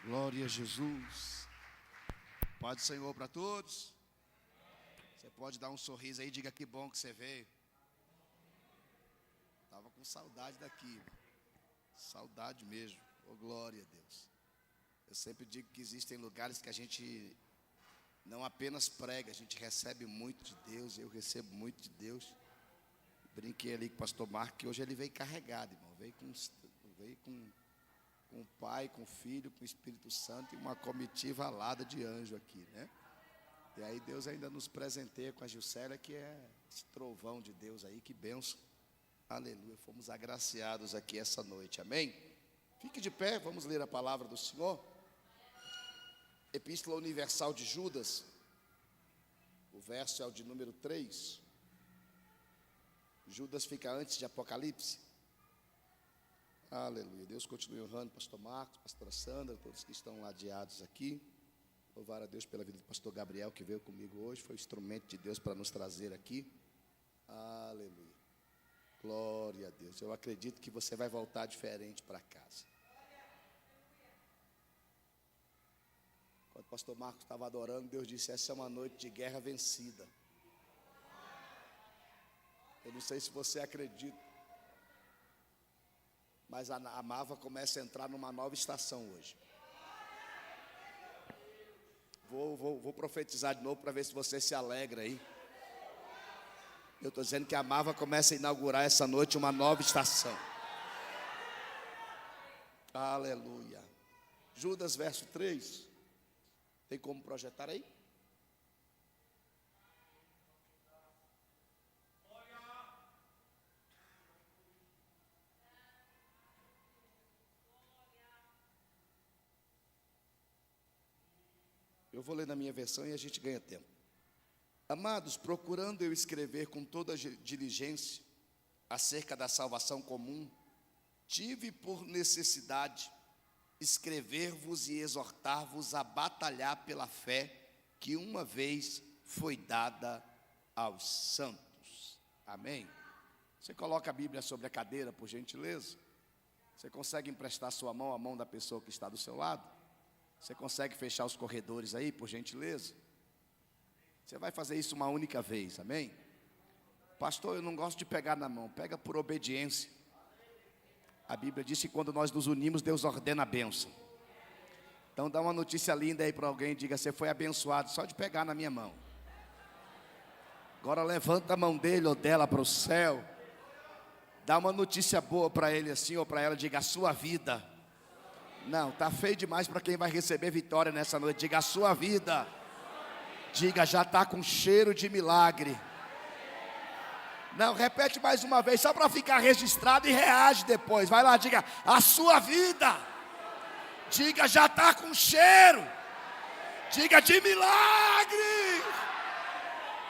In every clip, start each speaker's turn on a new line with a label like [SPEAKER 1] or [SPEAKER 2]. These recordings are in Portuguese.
[SPEAKER 1] Glória a Jesus. Paz do Senhor para todos. Você pode dar um sorriso aí, diga que bom que você veio. Estava com saudade daqui. Saudade mesmo. Oh, glória a Deus. Eu sempre digo que existem lugares que a gente não apenas prega, a gente recebe muito de Deus. Eu recebo muito de Deus. Brinquei ali com o pastor Marco, que hoje ele veio carregado, irmão. Veio com o Pai, com o Filho, com o Espírito Santo e uma comitiva alada de anjo aqui, né? E aí Deus ainda nos presenteia com a Gilcélia, que é esse trovão de Deus aí, que bênção. Aleluia, fomos agraciados aqui essa noite, amém? Fique de pé, vamos ler a palavra do Senhor. Epístola Universal de Judas, o verso é o de número 3. Judas fica antes de Apocalipse. Aleluia, Deus continue honrando pastor Marcos, pastora Sandra, todos que estão ladeados aqui. Louvar a Deus pela vida do pastor Gabriel, que veio comigo hoje, foi instrumento de Deus para nos trazer aqui. Aleluia, glória a Deus. Eu acredito que você vai voltar diferente para casa. Quando o pastor Marcos estava adorando, Deus disse: essa é uma noite de guerra vencida. Eu não sei se você acredita, mas a Mava começa a entrar numa nova estação hoje. Vou profetizar de novo para ver se você se alegra aí. Eu estou dizendo que a Mava começa a inaugurar essa noite uma nova estação. Aleluia. Judas verso 3. Tem como projetar aí? Eu vou ler na minha versão e a gente ganha tempo. Amados, procurando eu escrever com toda diligência acerca da salvação comum, tive por necessidade escrever-vos e exortar-vos a batalhar pela fé que uma vez foi dada aos santos. Amém? Você coloca a Bíblia sobre a cadeira, por gentileza? Você consegue emprestar sua mão à mão da pessoa que está do seu lado? Você consegue fechar os corredores aí, por gentileza? Você vai fazer isso uma única vez, amém? Pastor, eu não gosto de pegar na mão, pega por obediência. A Bíblia diz que quando nós nos unimos, Deus ordena a bênção. Então dá uma notícia linda aí para alguém, diga: você foi abençoado só de pegar na minha mão. Agora levanta a mão dele ou dela para o céu. Dá uma notícia boa para ele assim ou para ela, diga: a sua vida. Não, está feio demais para quem vai receber vitória nessa noite. Diga: a sua vida. Diga: já está com cheiro de milagre. Não, repete mais uma vez, só para ficar registrado e reage depois. Vai lá, diga: a sua vida. Diga: já está com cheiro. Diga: de milagre.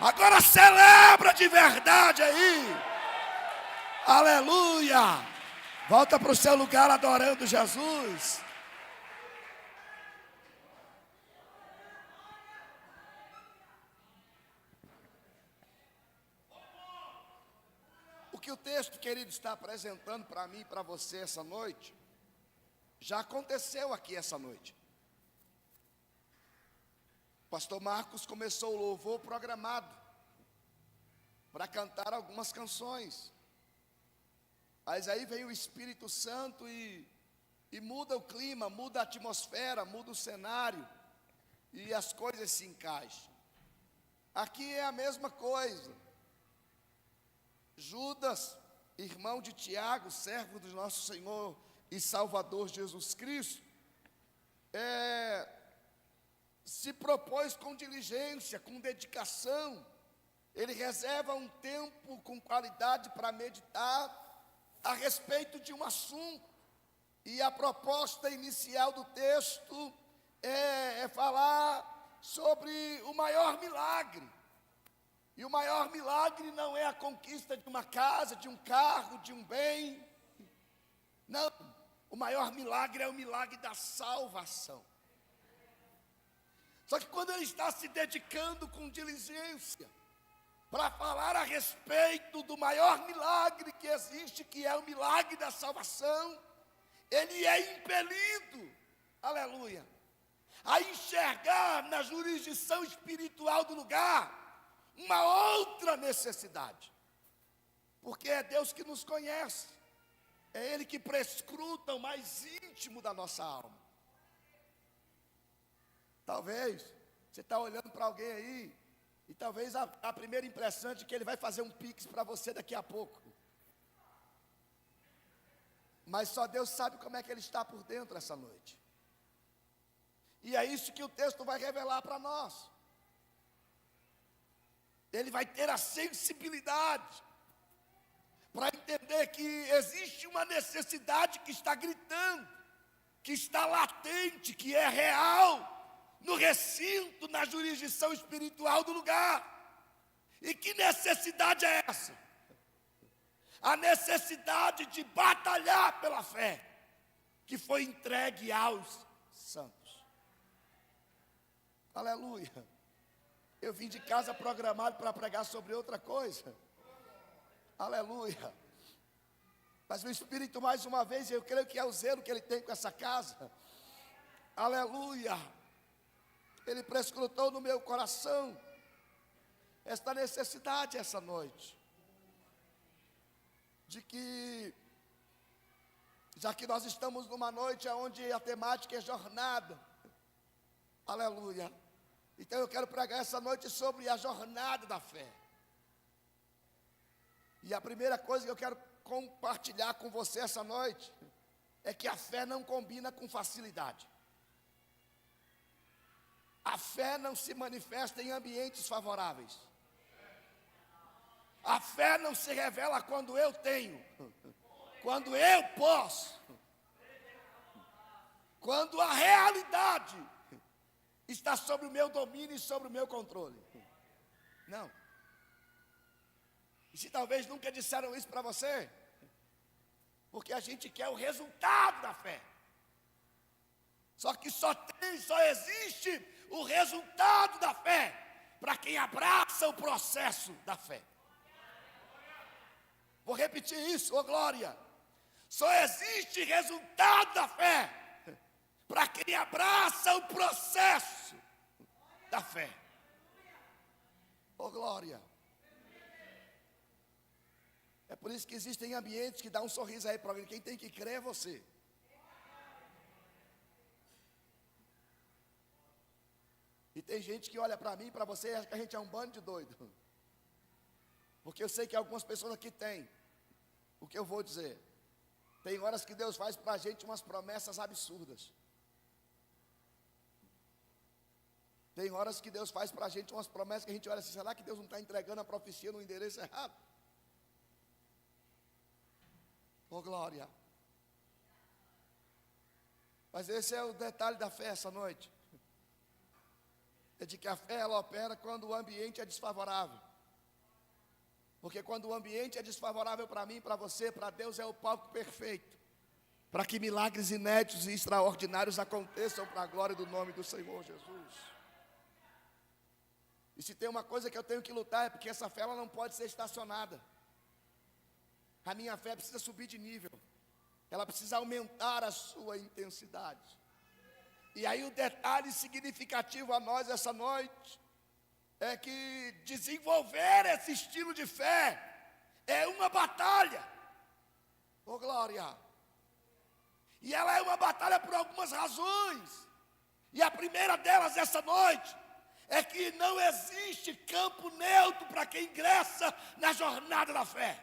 [SPEAKER 1] Agora celebra de verdade aí. Aleluia. Volta para o seu lugar adorando Jesus. O que o texto, querido, está apresentando para mim e para você essa noite, já aconteceu aqui essa noite. O pastor Marcos começou o louvor programado para cantar algumas canções. Mas aí vem o Espírito Santo e muda o clima, muda a atmosfera, muda o cenário, e as coisas se encaixam. Aqui é a mesma coisa. Judas, irmão de Tiago, servo do nosso Senhor e Salvador Jesus Cristo, se propôs com diligência, com dedicação. Ele reserva um tempo com qualidade para meditar a respeito de um assunto. E a proposta inicial do texto é falar sobre o maior milagre. E o maior milagre não é a conquista de uma casa, de um carro, de um bem. Não, o maior milagre é o milagre da salvação. Só que quando ele está se dedicando com diligência para falar a respeito do maior milagre que existe, que é o milagre da salvação, ele é impelido aleluia, a enxergar na jurisdição espiritual do lugar uma outra necessidade. Porque é Deus que nos conhece, é Ele que prescruta o mais íntimo da nossa alma. Talvez você está olhando para alguém aí, e talvez a primeira impressão é de que ele vai fazer um pix para você daqui a pouco. Mas só Deus sabe como é que ele está por dentro essa noite. E é isso que o texto vai revelar para nós. Ele vai ter a sensibilidade para entender que existe uma necessidade que está gritando, que está latente, que é real, no recinto, na jurisdição espiritual do lugar. E que necessidade é essa? A necessidade de batalhar pela fé, que foi entregue aos santos. Aleluia. Eu vim de casa programado para pregar sobre outra coisa. Aleluia. Mas o Espírito, mais uma vez, eu creio que é o zelo que Ele tem com essa casa. Aleluia. Ele prescrutou no meu coração esta necessidade essa noite. De que, já que nós estamos numa noite onde a temática é jornada. Aleluia. Então eu quero pregar essa noite sobre a jornada da fé. E a primeira coisa que eu quero compartilhar com você essa noite é que a fé não combina com facilidade. A fé não se manifesta em ambientes favoráveis. A fé não se revela quando eu tenho, quando eu posso, quando a realidade está sobre o meu domínio e sobre o meu controle. Não. E se talvez nunca disseram isso para você, porque a gente quer o resultado da fé. Só que só existe o resultado da fé para quem abraça o processo da fé. Vou repetir isso, ô glória. Só existe resultado da fé para quem abraça o processo da fé. Ô glória. É por isso que existem ambientes que dá um sorriso aí para alguém. Quem tem que crer é você. E tem gente que olha para mim e para você e acha que a gente é um bando de doido. Porque eu sei que algumas pessoas aqui têm. O que eu vou dizer? Tem horas que Deus faz para a gente umas promessas absurdas. Tem horas que Deus faz para a gente umas promessas que a gente olha assim, será que Deus não está entregando a profecia no endereço errado? Oh glória. Mas esse é o detalhe da fé essa noite. É de que a fé ela opera quando o ambiente é desfavorável. Porque quando o ambiente é desfavorável para mim, para você, para Deus, é o palco perfeito para que milagres inéditos e extraordinários aconteçam para a glória do nome do Senhor Jesus. E se tem uma coisa que eu tenho que lutar é porque essa fé ela não pode ser estacionada. A minha fé precisa subir de nível. Ela precisa aumentar a sua intensidade. E aí o detalhe significativo a nós essa noite é que desenvolver esse estilo de fé é uma batalha. Oh glória. E ela é uma batalha por algumas razões. E a primeira delas essa noite é que não existe campo neutro para quem ingressa na jornada da fé.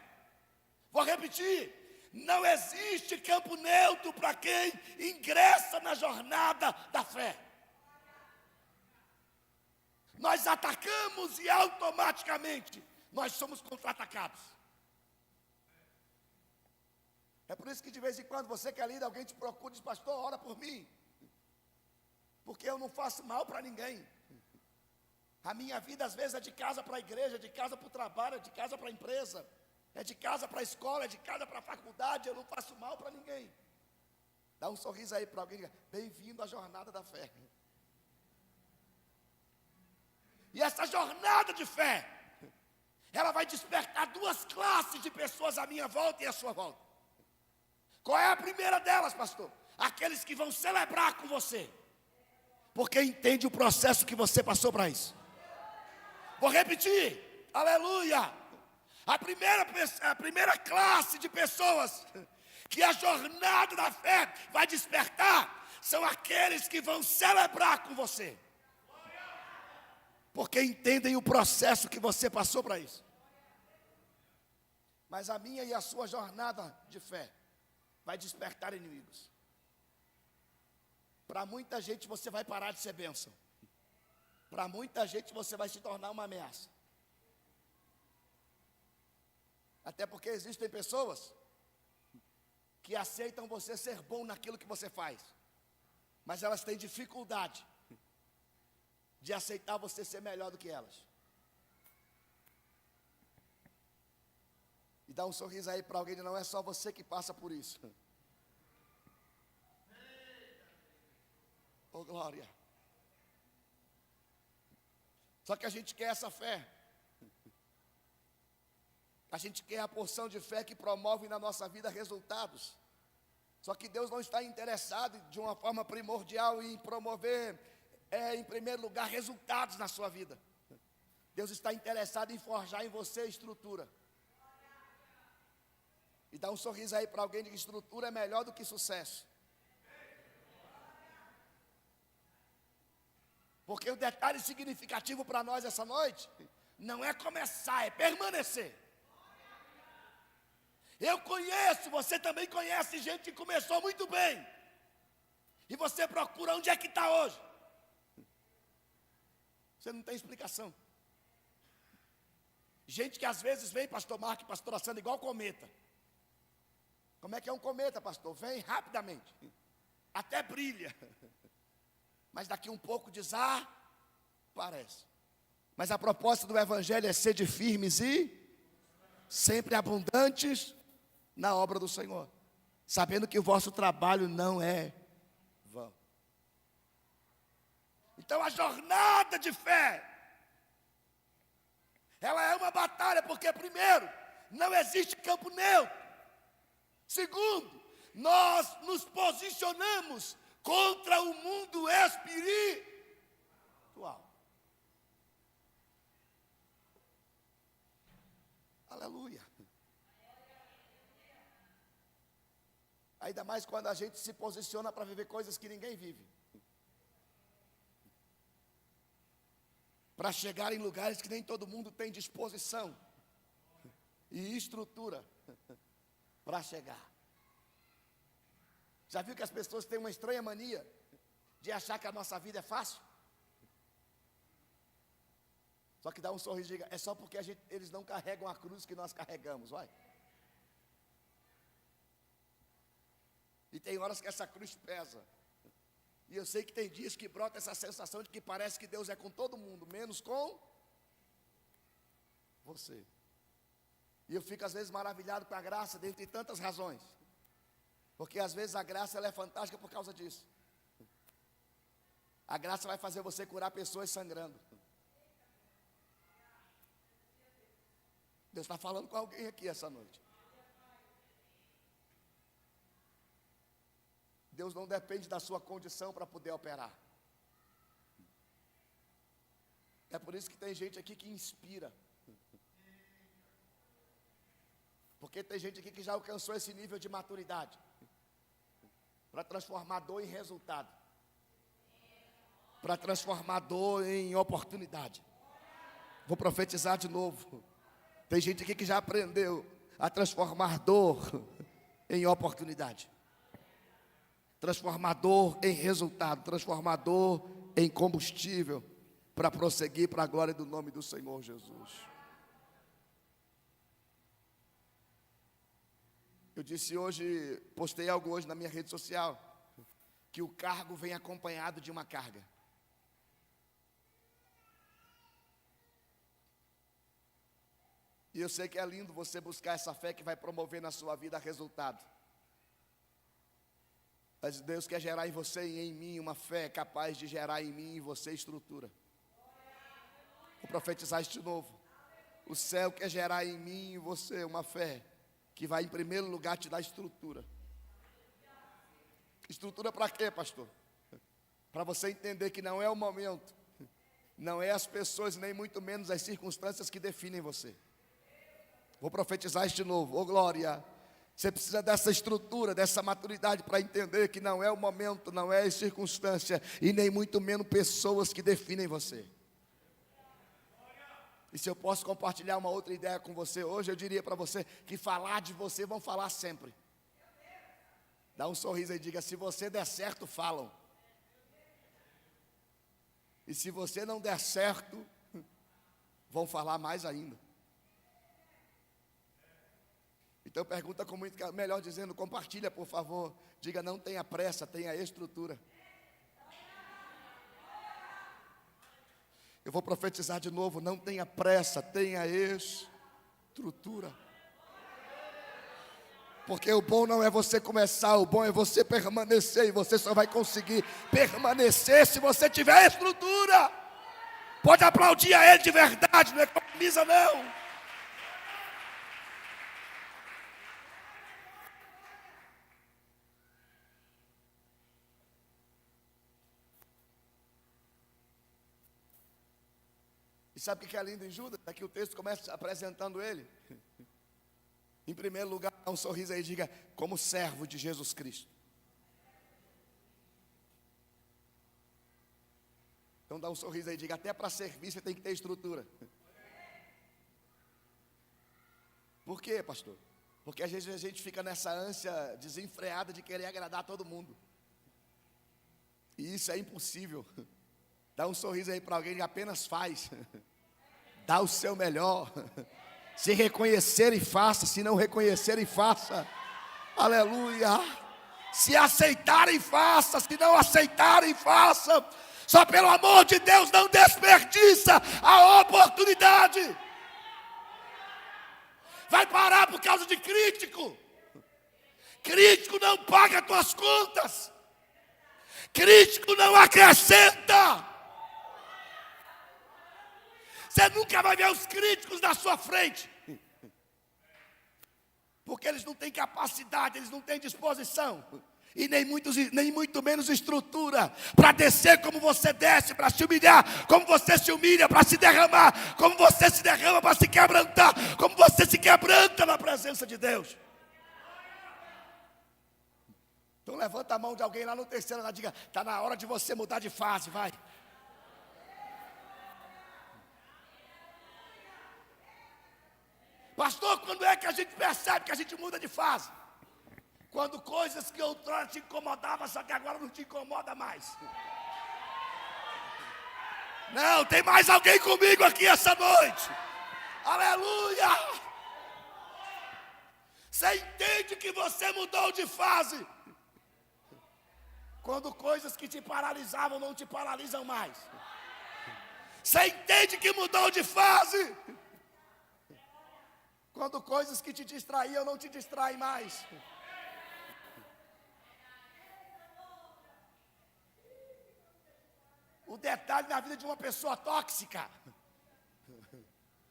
[SPEAKER 1] Vou repetir. Não existe campo neutro para quem ingressa na jornada da fé. Nós atacamos e automaticamente nós somos contra-atacados. É por isso que de vez em quando você que é líder, alguém te procura e diz, pastor, ora por mim. Porque eu não faço mal para ninguém. A minha vida às vezes é de casa para a igreja, de casa para o trabalho, de casa para a empresa. É de casa para a escola, é de casa para a faculdade, eu não faço mal para ninguém. Dá um sorriso aí para alguém, diga, bem-vindo à jornada da fé. E essa jornada de fé, ela vai despertar duas classes de pessoas à minha volta e à sua volta. Qual é a primeira delas, pastor? aqueles que vão celebrar com você, porque entende o processo que você passou para isso. Vou repetir, aleluia. A primeira classe de pessoas que a jornada da fé vai despertar são aqueles que vão celebrar com você, porque entendem o processo que você passou para isso. Mas a minha e a sua jornada de fé vai despertar inimigos. Para muita gente você vai parar de ser bênção. Para muita gente você vai se tornar uma ameaça. Até porque existem pessoas que aceitam você ser bom naquilo que você faz, mas elas têm dificuldade de aceitar você ser melhor do que elas. E dá um sorriso aí para alguém, não é só você que passa por isso. Oh, glória. Só que a gente quer essa fé. A gente quer a porção de fé que promove na nossa vida resultados. Só que Deus não está interessado de uma forma primordial em promover, em primeiro lugar, resultados na sua vida. Deus está interessado em forjar em você estrutura. E dá um sorriso aí para alguém de que estrutura é melhor do que sucesso. Porque o detalhe significativo para nós essa noite não é começar, é permanecer. Eu conheço, você também conhece gente que começou muito bem, e você procura onde é que está hoje. Você não tem explicação. Gente que às vezes vem, pastor Marco, pastor Sandra, igual cometa. Como é que é um cometa, pastor? Vem rapidamente, até brilha, mas daqui um pouco desaparece. Mas a proposta do evangelho é ser de firmes e sempre abundantes na obra do Senhor, sabendo que o vosso trabalho não é vão. Então a jornada de fé, ela é uma batalha, porque primeiro, não existe campo neutro. Segundo, nós nos posicionamos contra o mundo espiritual. Aleluia. Ainda mais quando a gente se posiciona para viver coisas que ninguém vive. Para chegar em lugares que nem todo mundo tem disposição e estrutura para chegar. Já viu que as pessoas têm uma estranha mania de achar que a nossa vida é fácil? Só que dá um sorriso e diga, é só porque eles não carregam a cruz que nós carregamos, vai. E tem horas que essa cruz pesa. E eu sei que tem dias que brota essa sensação de que parece que Deus é com todo mundo, menos com você. E eu fico às vezes maravilhado com a graça, dentre tantas razões. Porque às vezes a graça ela é fantástica por causa disso. A graça vai fazer você curar pessoas sangrando. Deus está falando com alguém aqui essa noite. Deus não depende da sua condição para poder operar. É por isso que tem gente aqui que inspira. Porque tem gente aqui que já alcançou esse nível de maturidade para transformar dor em resultado, para transformar dor em oportunidade. Vou profetizar de novo. Tem gente aqui que já aprendeu a transformar dor em oportunidade, transformar dor em resultado, transformar dor em combustível para prosseguir para a glória do nome do Senhor Jesus. Eu disse hoje, postei algo hoje na minha rede social, que o cargo vem acompanhado de uma carga. E eu sei que é lindo você buscar essa fé que vai promover na sua vida resultado. Mas Deus quer gerar em você e em mim uma fé capaz de gerar em mim e em você estrutura. Vou profetizar isso de novo. O céu quer gerar em mim e em você uma fé que vai em primeiro lugar te dar estrutura. Estrutura para quê, pastor? Para você entender que não é o momento, não é as pessoas, nem muito menos as circunstâncias que definem você. Vou profetizar este novo. Ô glória! Você precisa dessa estrutura, dessa maturidade para entender que não é o momento, não é a circunstância e nem muito menos pessoas que definem você. E se eu posso compartilhar uma outra ideia com você hoje, eu diria para você que falar de você vão falar sempre. Dá um sorriso e diga: se você der certo, falam. E se você não der certo, vão falar mais ainda. Então pergunta com muito, melhor dizendo, compartilha por favor. Diga: não tenha pressa, tenha estrutura. Eu vou profetizar de novo: não tenha pressa, tenha estrutura. Porque o bom não é você começar, o bom é você permanecer. E você só vai conseguir permanecer se você tiver estrutura. Pode aplaudir a Ele de verdade, não economiza não. E sabe o que é lindo em Judas? É que o texto começa apresentando ele. Em primeiro lugar, dá um sorriso aí e diga: como servo de Jesus Cristo. Então dá um sorriso aí e diga: até para servir você tem que ter estrutura. Por quê, pastor? Porque às vezes a gente fica nessa ânsia desenfreada de querer agradar todo mundo. E isso é impossível. Dá um sorriso aí para alguém que apenas faz. Dá o seu melhor. Se reconhecer e faça, se não reconhecer e faça. Aleluia. Se aceitarem, faça, se não aceitarem, faça. Só pelo amor de Deus, não desperdiça a oportunidade. Vai parar por causa de crítico. Crítico não paga as tuas contas. Crítico não acrescenta. Você nunca vai ver os críticos na sua frente. Porque eles não têm capacidade, eles não têm disposição. E nem muito menos estrutura para descer como você desce, para se humilhar como você se humilha, para se derramar como você se derrama, para se quebrantar como você se quebranta na presença de Deus. Então levanta a mão de alguém lá no terceiro e diga: está na hora de você mudar de fase, vai. Pastor, quando é que a gente percebe que a gente muda de fase? Quando coisas que outrora te incomodavam, só que agora não te incomoda mais. Não, tem mais alguém comigo aqui essa noite. Aleluia! Você entende que você mudou de fase? Quando coisas que te paralisavam não te paralisam mais. Você entende que mudou de fase? Quando coisas que te distraíam não te distraem mais. O detalhe na vida de uma pessoa tóxica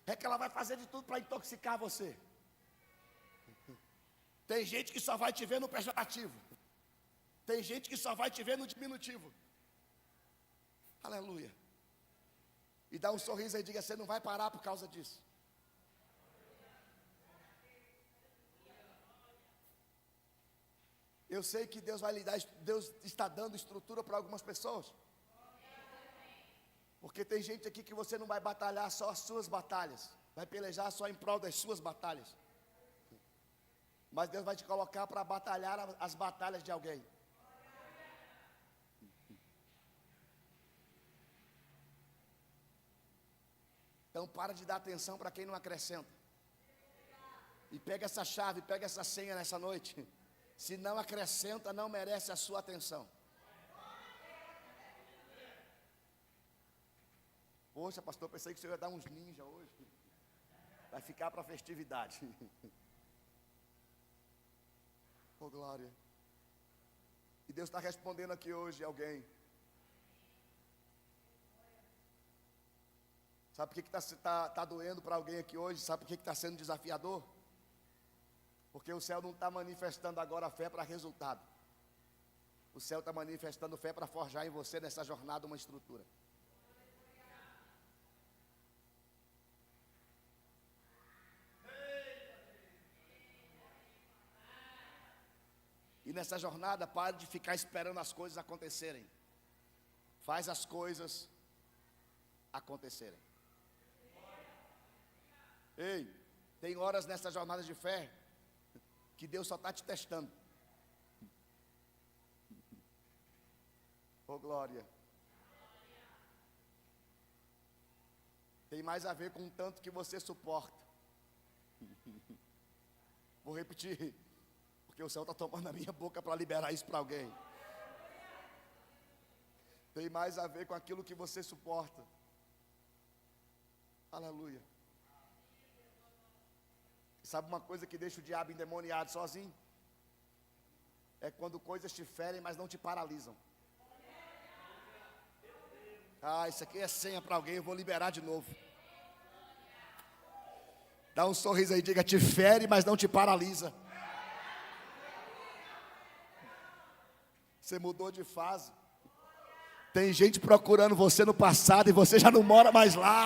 [SPEAKER 1] é que ela vai fazer de tudo para intoxicar você. Tem gente que só vai te ver no pejorativo. Tem gente que só vai te ver no diminutivo. Aleluia. E dá um sorriso aí e diga: você não vai parar por causa disso. Eu sei que Deus vai lhe dar, Deus está dando estrutura para algumas pessoas. Porque tem gente aqui que você não vai batalhar só as suas batalhas, vai pelejar só em prol das suas batalhas. Mas Deus vai te colocar para batalhar as batalhas de alguém. Então para de dar atenção para quem não acrescenta. E pega essa chave, pega essa senha nessa noite. Se não acrescenta, não merece a sua atenção. Poxa, pastor, pensei que o senhor ia dar uns ninja hoje. Vai ficar para a festividade. Oh, glória. E Deus está respondendo aqui hoje alguém. Sabe por que está doendo para alguém aqui hoje? Sabe por que está sendo desafiador? Porque o céu não está manifestando agora a fé para resultado. O céu está manifestando fé para forjar em você nessa jornada uma estrutura. E nessa jornada, pare de ficar esperando as coisas acontecerem. Faz as coisas acontecerem. Ei, tem horas nessa jornada de fé que Deus só está te testando. Oh, glória. Tem mais a ver com o tanto que você suporta. Vou repetir, porque o céu está tomando a minha boca para liberar isso para alguém. Tem mais a ver com aquilo que você suporta. Aleluia. Sabe uma coisa que deixa o diabo endemoniado sozinho? É quando coisas te ferem, mas não te paralisam. Ah, isso aqui é senha para alguém, eu vou liberar de novo. Dá um sorriso aí, diga: te fere, mas não te paralisa. Você mudou de fase. Tem gente procurando você no passado e você já não mora mais lá.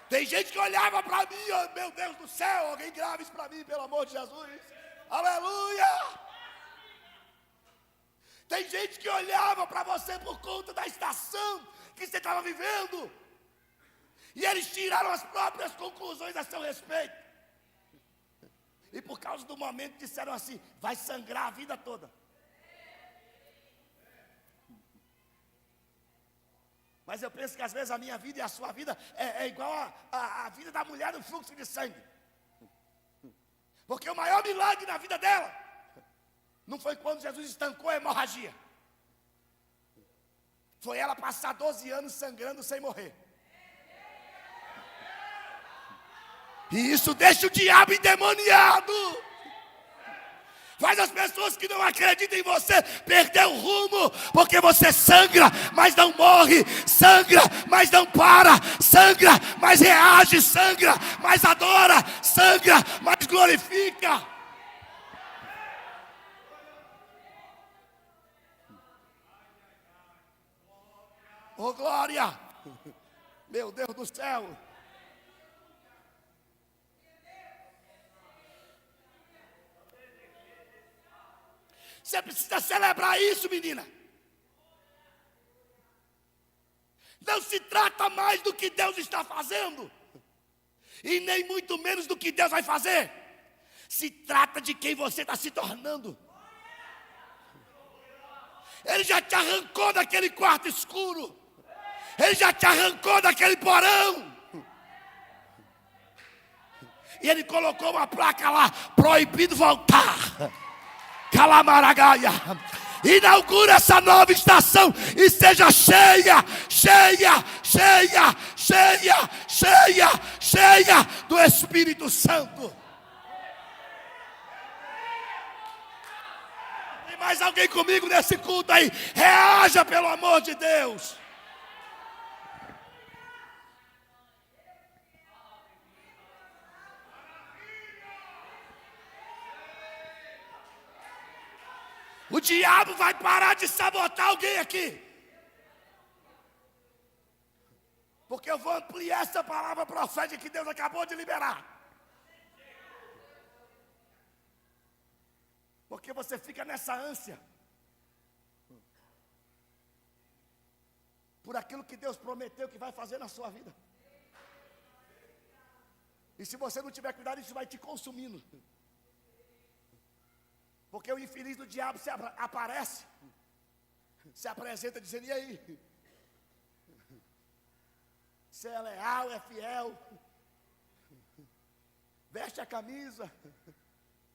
[SPEAKER 1] Tem gente que olhava para mim, oh, meu Deus do céu, alguém grave isso para mim, pelo amor de Jesus. Aleluia! Tem gente que olhava para você por conta da estação que você estava vivendo. E eles tiraram as próprias conclusões a seu respeito. E por causa do momento disseram assim: vai sangrar a vida toda. Mas eu penso que às vezes a minha vida e a sua vida é igual a vida da mulher do fluxo de sangue. Porque o maior milagre na vida dela não foi quando Jesus estancou a hemorragia. Foi ela passar 12 anos sangrando sem morrer. E isso deixa o diabo endemoniado. Faz as pessoas que não acreditam em você perder o rumo, porque você sangra, mas não morre, sangra, mas não para, sangra, mas reage, sangra, mas adora, sangra, mas glorifica. Oh, glória! Meu Deus do céu! Você precisa celebrar isso, menina. Não se trata mais do que Deus está fazendo, e nem muito menos do que Deus vai fazer. Se trata de quem você está se tornando. Ele já te arrancou daquele quarto escuro. Ele já te arrancou daquele porão. E ele colocou uma placa lá: proibido voltar. Calamaragaia. Inaugura essa nova estação e seja cheia, cheia, cheia, cheia, cheia, cheia do Espírito Santo. Tem mais alguém comigo nesse culto aí? Reaja, pelo amor de Deus. O diabo vai parar de sabotar alguém aqui. Porque eu vou ampliar essa palavra profética que Deus acabou de liberar. Porque você fica nessa ânsia por aquilo que Deus prometeu que vai fazer na sua vida. E se você não tiver cuidado, isso vai te consumindo. Porque o infeliz do diabo aparece, se apresenta dizendo: e aí? Você é leal, é fiel, veste a camisa,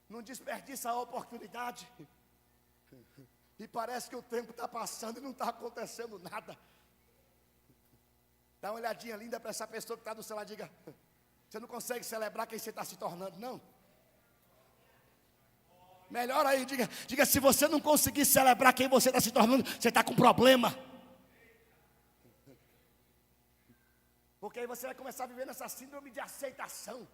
[SPEAKER 1] não desperdiça a oportunidade. E parece que o tempo está passando e não está acontecendo nada. Dá uma olhadinha linda para essa pessoa que está do seu lado, diga: você não consegue celebrar quem você está se tornando, não? Melhor aí, diga: se você não conseguir celebrar quem você está se tornando, você está com problema. Porque aí você vai começar a viver nessa síndrome de aceitação.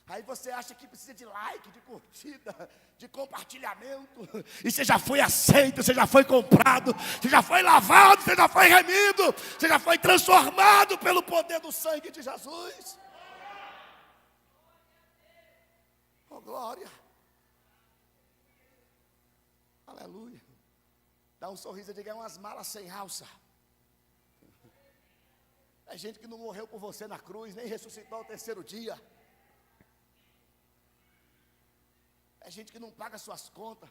[SPEAKER 1] Aí você acha que precisa de like, de curtida, de compartilhamento. E você já foi aceito, você já foi comprado, você já foi lavado, você já foi remido, você já foi transformado pelo poder do sangue de Jesus. Oh, glória. Aleluia. Dá um sorriso e diga: é umas malas sem alça. É gente que não morreu por você na cruz, nem ressuscitou ao terceiro dia. É gente que não paga suas contas.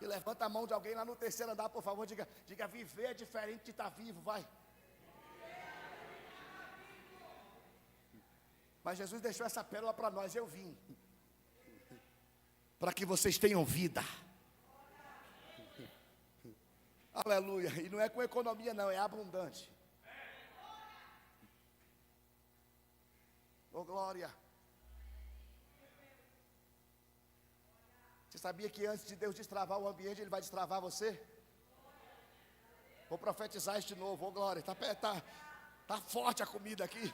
[SPEAKER 1] E levanta a mão de alguém lá no terceiro andar, por favor, diga: viver é diferente de estar vivo, vai. Mas Jesus deixou essa pérola para nós, eu vim. Para que vocês tenham vida. Aleluia. E não é com economia não, é abundante. Oh, glória. Você sabia que antes de Deus destravar o ambiente, Ele vai destravar você? Vou profetizar este novo. Oh, glória. Tá forte a comida aqui.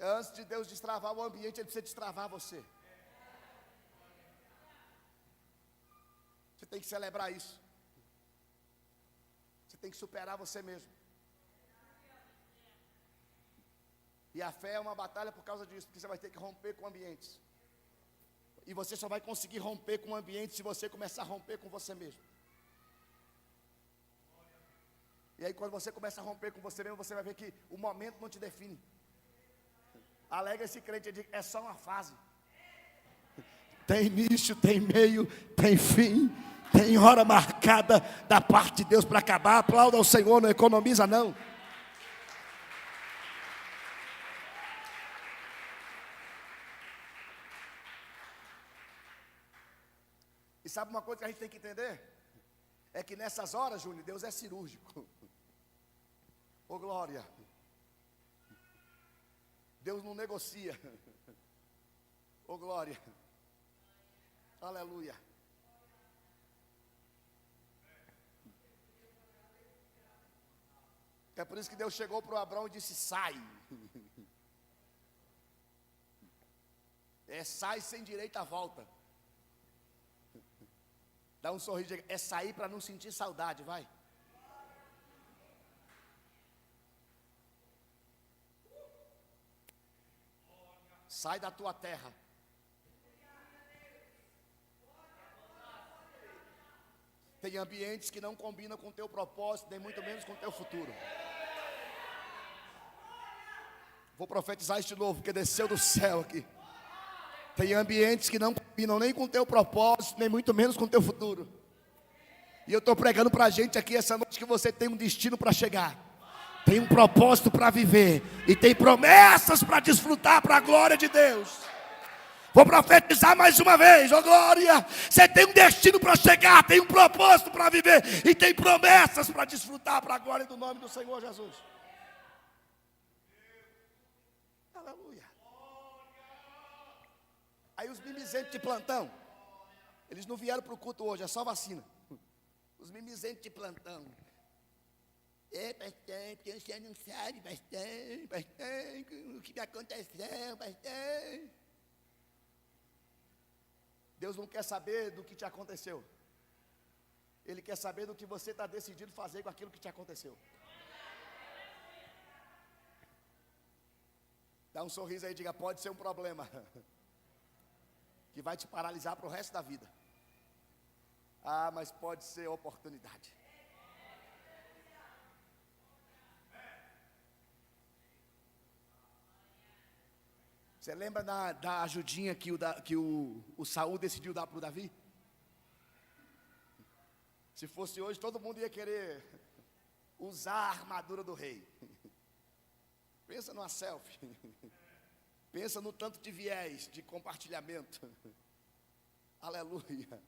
[SPEAKER 1] Antes de Deus destravar o ambiente, Ele precisa destravar você. Você tem que celebrar isso. Você tem que superar você mesmo. E a fé é uma batalha por causa disso, porque você vai ter que romper com ambientes. E você só vai conseguir romper com o ambiente se você começar a romper com você mesmo. E aí quando você começa a romper com você mesmo, você vai ver que o momento não te define. Alega esse crente, ele diz: é só uma fase. Tem início, tem meio, tem fim, tem hora marcada da parte de Deus para acabar. Aplauda ao Senhor, não economiza não. E sabe uma coisa que a gente tem que entender? É que nessas horas, Júnior, Deus é cirúrgico. Ô, glória. Deus não negocia. Ô, glória. Aleluia. É por isso que Deus chegou para o Abraão e disse: sai. Sai sem direito à volta. Dá um sorriso, é sair para não sentir saudade, vai. Sai da tua terra. Tem ambientes que não combinam com o teu propósito, nem muito menos com o teu futuro. Vou profetizar este novo, porque desceu do céu aqui. Tem ambientes que não combinam nem com o teu propósito, nem muito menos com o teu futuro. E eu estou pregando para a gente aqui essa noite que você tem um destino para chegar. Tem um propósito para viver. E tem promessas para desfrutar para a glória de Deus. Vou profetizar mais uma vez, ó glória. Você tem um destino para chegar, tem um propósito para viver. E tem promessas para desfrutar para a glória do nome do Senhor Jesus. Aleluia. Aí os mimizentes de plantão, eles não vieram para o culto hoje, é só vacina. Os mimizentes de plantão. Pastor, você não sabe, pastor, o que me aconteceu, pastor. Deus não quer saber do que te aconteceu. Ele quer saber do que você está decidido fazer com aquilo que te aconteceu. Dá um sorriso aí e diga: pode ser um problema que vai te paralisar para o resto da vida. Ah, mas pode ser oportunidade. Você lembra da ajudinha que o Saul decidiu dar para o Davi? Se fosse hoje, todo mundo ia querer usar a armadura do rei. Pensa numa selfie. Pensa no tanto de viés, de compartilhamento. Aleluia.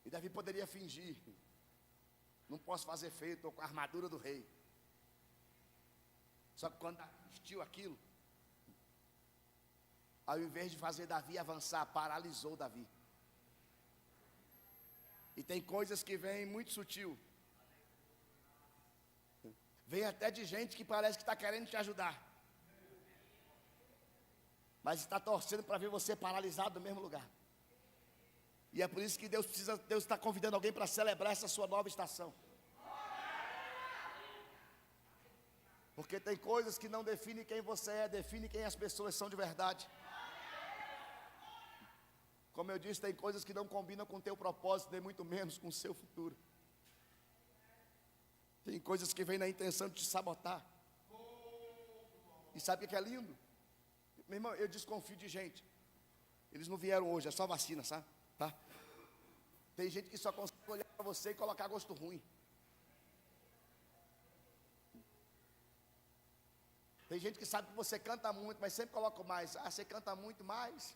[SPEAKER 1] E Davi poderia fingir: não posso fazer feio, estou com a armadura do rei. Só que quando vestiu aquilo, ao invés de fazer Davi avançar, paralisou Davi. E tem coisas que vêm muito sutil. Vem até de gente que parece que está querendo te ajudar, mas está torcendo para ver você paralisado no mesmo lugar. E é por isso que Deus está convidando alguém para celebrar essa sua nova estação. Porque tem coisas que não definem quem você é, definem quem as pessoas são de verdade. Como eu disse, tem coisas que não combinam com o teu propósito, nem muito menos com o seu futuro. Tem coisas que vêm na intenção de te sabotar. E sabe o que é lindo? Meu irmão, eu desconfio de gente. Eles não vieram hoje, é só vacina, sabe? Tá? Tem gente que só consegue olhar para você e colocar gosto ruim. Tem gente que sabe que você canta muito, mas sempre coloca o mais. Ah, você canta muito mais.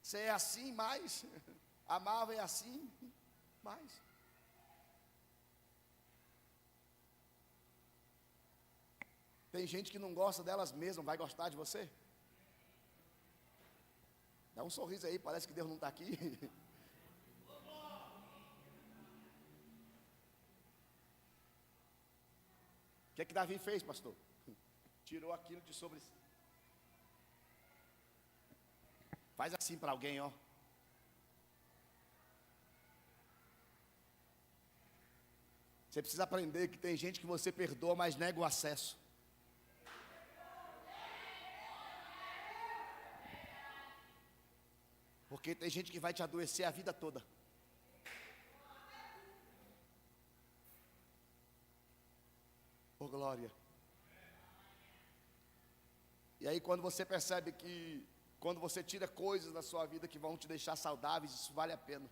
[SPEAKER 1] Você é assim mais. Amava é assim mais. Tem gente que não gosta delas mesmas, vai gostar de você? Dá um sorriso aí, parece que Deus não está aqui. O que é que Davi fez, pastor? Tirou aquilo de sobre si. Faz assim para alguém, ó. Você precisa aprender que tem gente que você perdoa, mas nega o acesso. Porque tem gente que vai te adoecer a vida toda. Oh, glória. E aí quando você percebe que, quando você tira coisas da sua vida que vão te deixar saudáveis, isso vale a pena.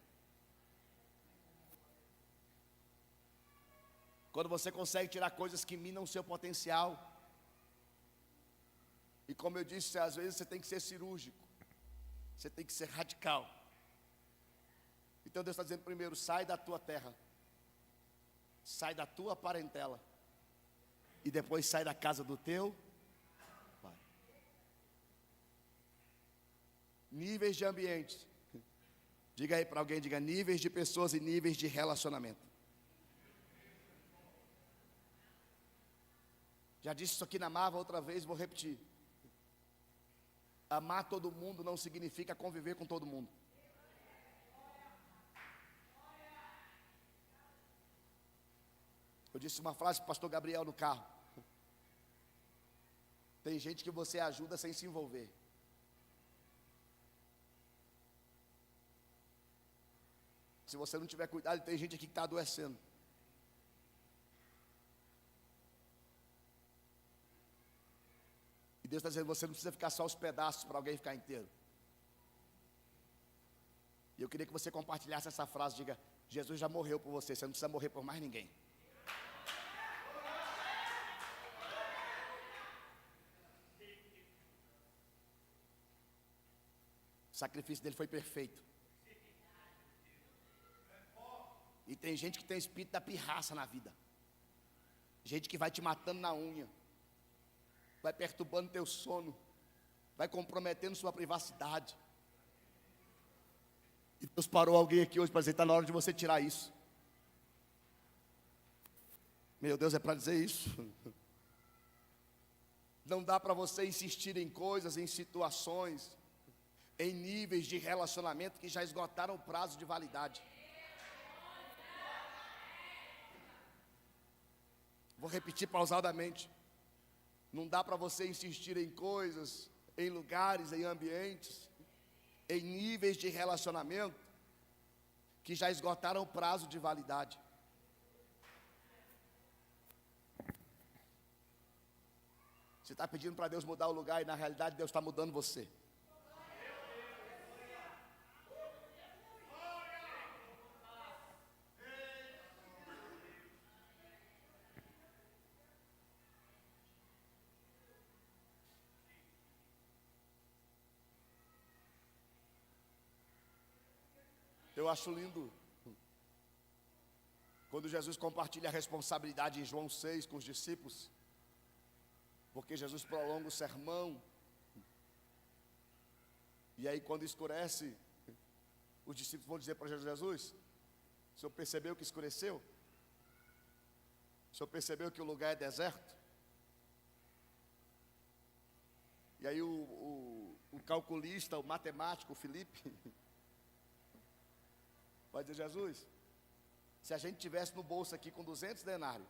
[SPEAKER 1] Quando você consegue tirar coisas que minam o seu potencial. E como eu disse, às vezes você tem que ser cirúrgico. Você tem que ser radical. Então Deus está dizendo primeiro, sai da tua terra. Sai da tua parentela. E depois sai da casa do teu pai. Níveis de ambientes. Diga aí para alguém, diga níveis de pessoas e níveis de relacionamento. Já disse isso aqui na Mava outra vez, vou repetir. Amar todo mundo não significa conviver com todo mundo. Eu disse uma frase para o pastor Gabriel no carro. Tem gente que você ajuda sem se envolver. Se você não tiver cuidado, tem gente aqui que está adoecendo. E Deus está dizendo, você não precisa ficar só os pedaços para alguém ficar inteiro. E eu queria que você compartilhasse essa frase, diga, Jesus já morreu por você, você não precisa morrer por mais ninguém. O sacrifício dele foi perfeito. E tem gente que tem espírito da pirraça na vida. Gente que vai te matando na unha. Vai perturbando teu sono. Vai comprometendo sua privacidade. E Deus parou alguém aqui hoje para dizer, está na hora de você tirar isso. Meu Deus, é para dizer isso. Não dá para você insistir em coisas, em situações, em níveis de relacionamento que já esgotaram o prazo de validade. Vou repetir pausadamente. Não dá para você insistir em coisas, em lugares, em ambientes, em níveis de relacionamento que já esgotaram o prazo de validade. Você está pedindo para Deus mudar o lugar e na realidade Deus está mudando você. Eu acho lindo quando Jesus compartilha a responsabilidade em João 6 com os discípulos, porque Jesus prolonga o sermão, e aí quando escurece, os discípulos vão dizer para Jesus, o senhor percebeu que escureceu? O O senhor percebeu que o lugar é deserto? E aí o calculista, o matemático, o Felipe, vai dizer: Jesus, se a gente tivesse no bolso aqui com 200 denários,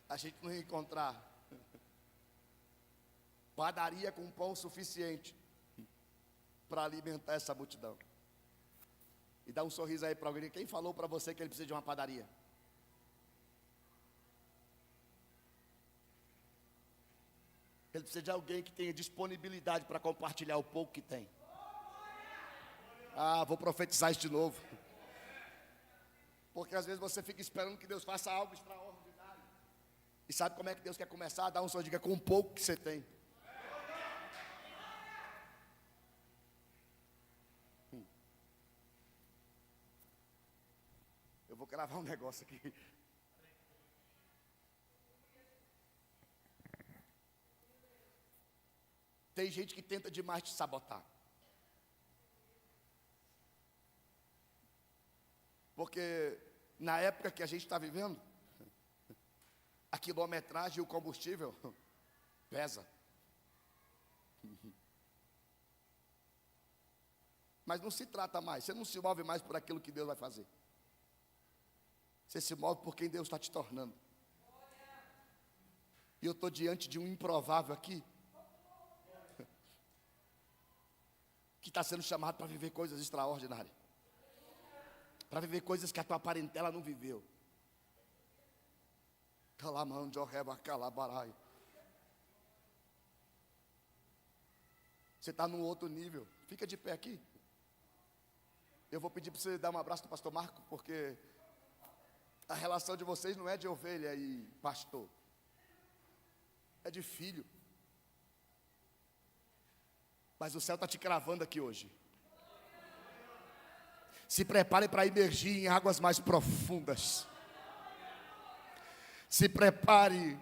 [SPEAKER 1] a gente não ia encontrar padaria com pão suficiente para alimentar essa multidão. E dá um sorriso aí para alguém. Quem falou para você que ele precisa de uma padaria? Ele precisa de alguém que tenha disponibilidade para compartilhar o pouco que tem. Vou profetizar isso de novo. Porque às vezes você fica esperando que Deus faça algo extraordinário. E sabe como é que Deus quer começar? Dá um sorriso, diga: com o pouco que você tem. Eu vou gravar um negócio aqui. Tem gente que tenta demais te sabotar. Porque na época que a gente está vivendo, a quilometragem e o combustível pesa. Mas não se trata mais, você não se move mais por aquilo que Deus vai fazer. Você se move por quem Deus está te tornando. E eu estou diante de um improvável aqui, que está sendo chamado para viver coisas extraordinárias, para viver coisas que a tua parentela não viveu. Calamão de orreba calabarai. Você está num outro nível. Fica de pé aqui. Eu vou pedir para você dar um abraço do pastor Marco, porque a relação de vocês não é de ovelha e pastor, é de filho. Mas o céu está te cravando aqui hoje. Se prepare para emergir em águas mais profundas. Se prepare,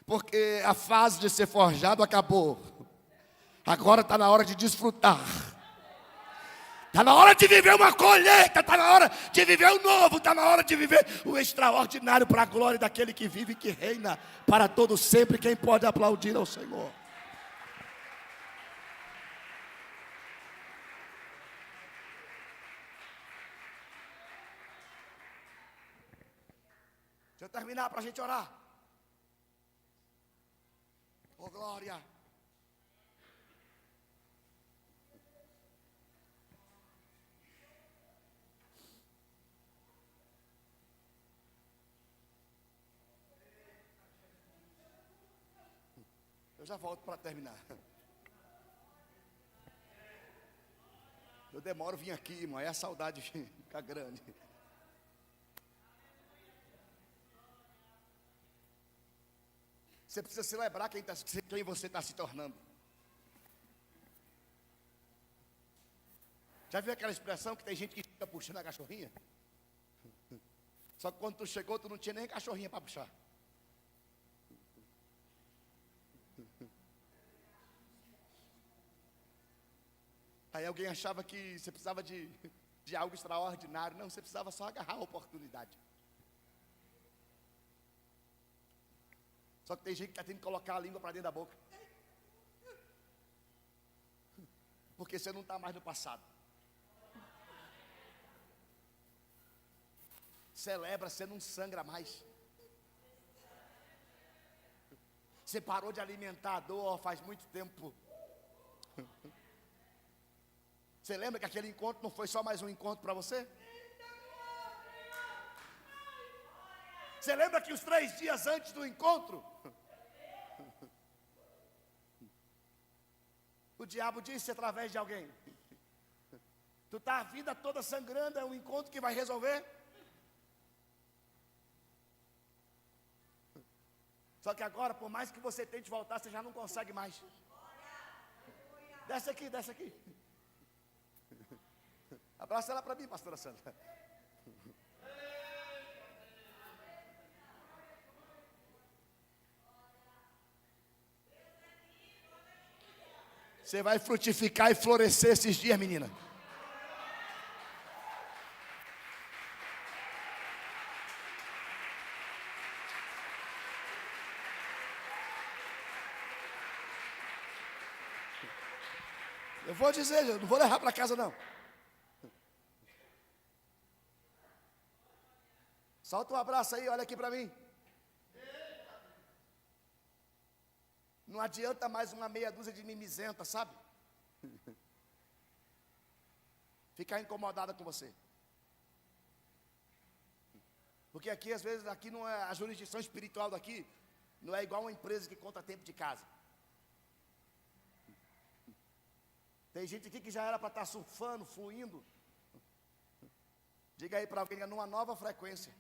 [SPEAKER 1] porque a fase de ser forjado acabou. Agora está na hora de desfrutar. Está na hora de viver uma colheita. Está na hora de viver o novo. Está na hora de viver o extraordinário para a glória daquele que vive e que reina para todo sempre. Quem pode aplaudir ao Senhor? Deixa eu terminar para a gente orar. Oh, glória. Eu já volto para terminar. Eu demoro vir aqui, irmão, aí a saudade fica grande. Você precisa celebrar quem você está se tornando. Já viu aquela expressão que tem gente que fica puxando a cachorrinha? Só que quando tu chegou, tu não tinha nem cachorrinha para puxar. Aí alguém achava que você precisava de algo extraordinário. Não, você precisava só agarrar a oportunidade. Só que tem gente que está tendo que colocar a língua para dentro da boca. Porque você não está mais no passado. Celebra, você não sangra mais. Você parou de alimentar a dor faz muito tempo. Você lembra que aquele encontro não foi só mais um encontro para você? Você lembra que os 3 dias antes do encontro, o diabo disse através de alguém: tu está a vida toda sangrando, é um encontro que vai resolver? Só que agora, por mais que você tente voltar, você já não consegue mais. Desce aqui, desce aqui. Abraça ela para mim, pastora Sandra. Você vai frutificar e florescer esses dias, menina. Eu vou dizer, eu não vou levar para casa não. Solta um abraço aí, olha aqui para mim. Não adianta mais uma meia dúzia de mimizenta, sabe? Ficar incomodada com você. Porque aqui, às vezes, aqui não é a jurisdição espiritual daqui, não é igual uma empresa que conta tempo de casa. Tem gente aqui que já era para estar surfando, fluindo. Diga aí para alguém, numa nova frequência.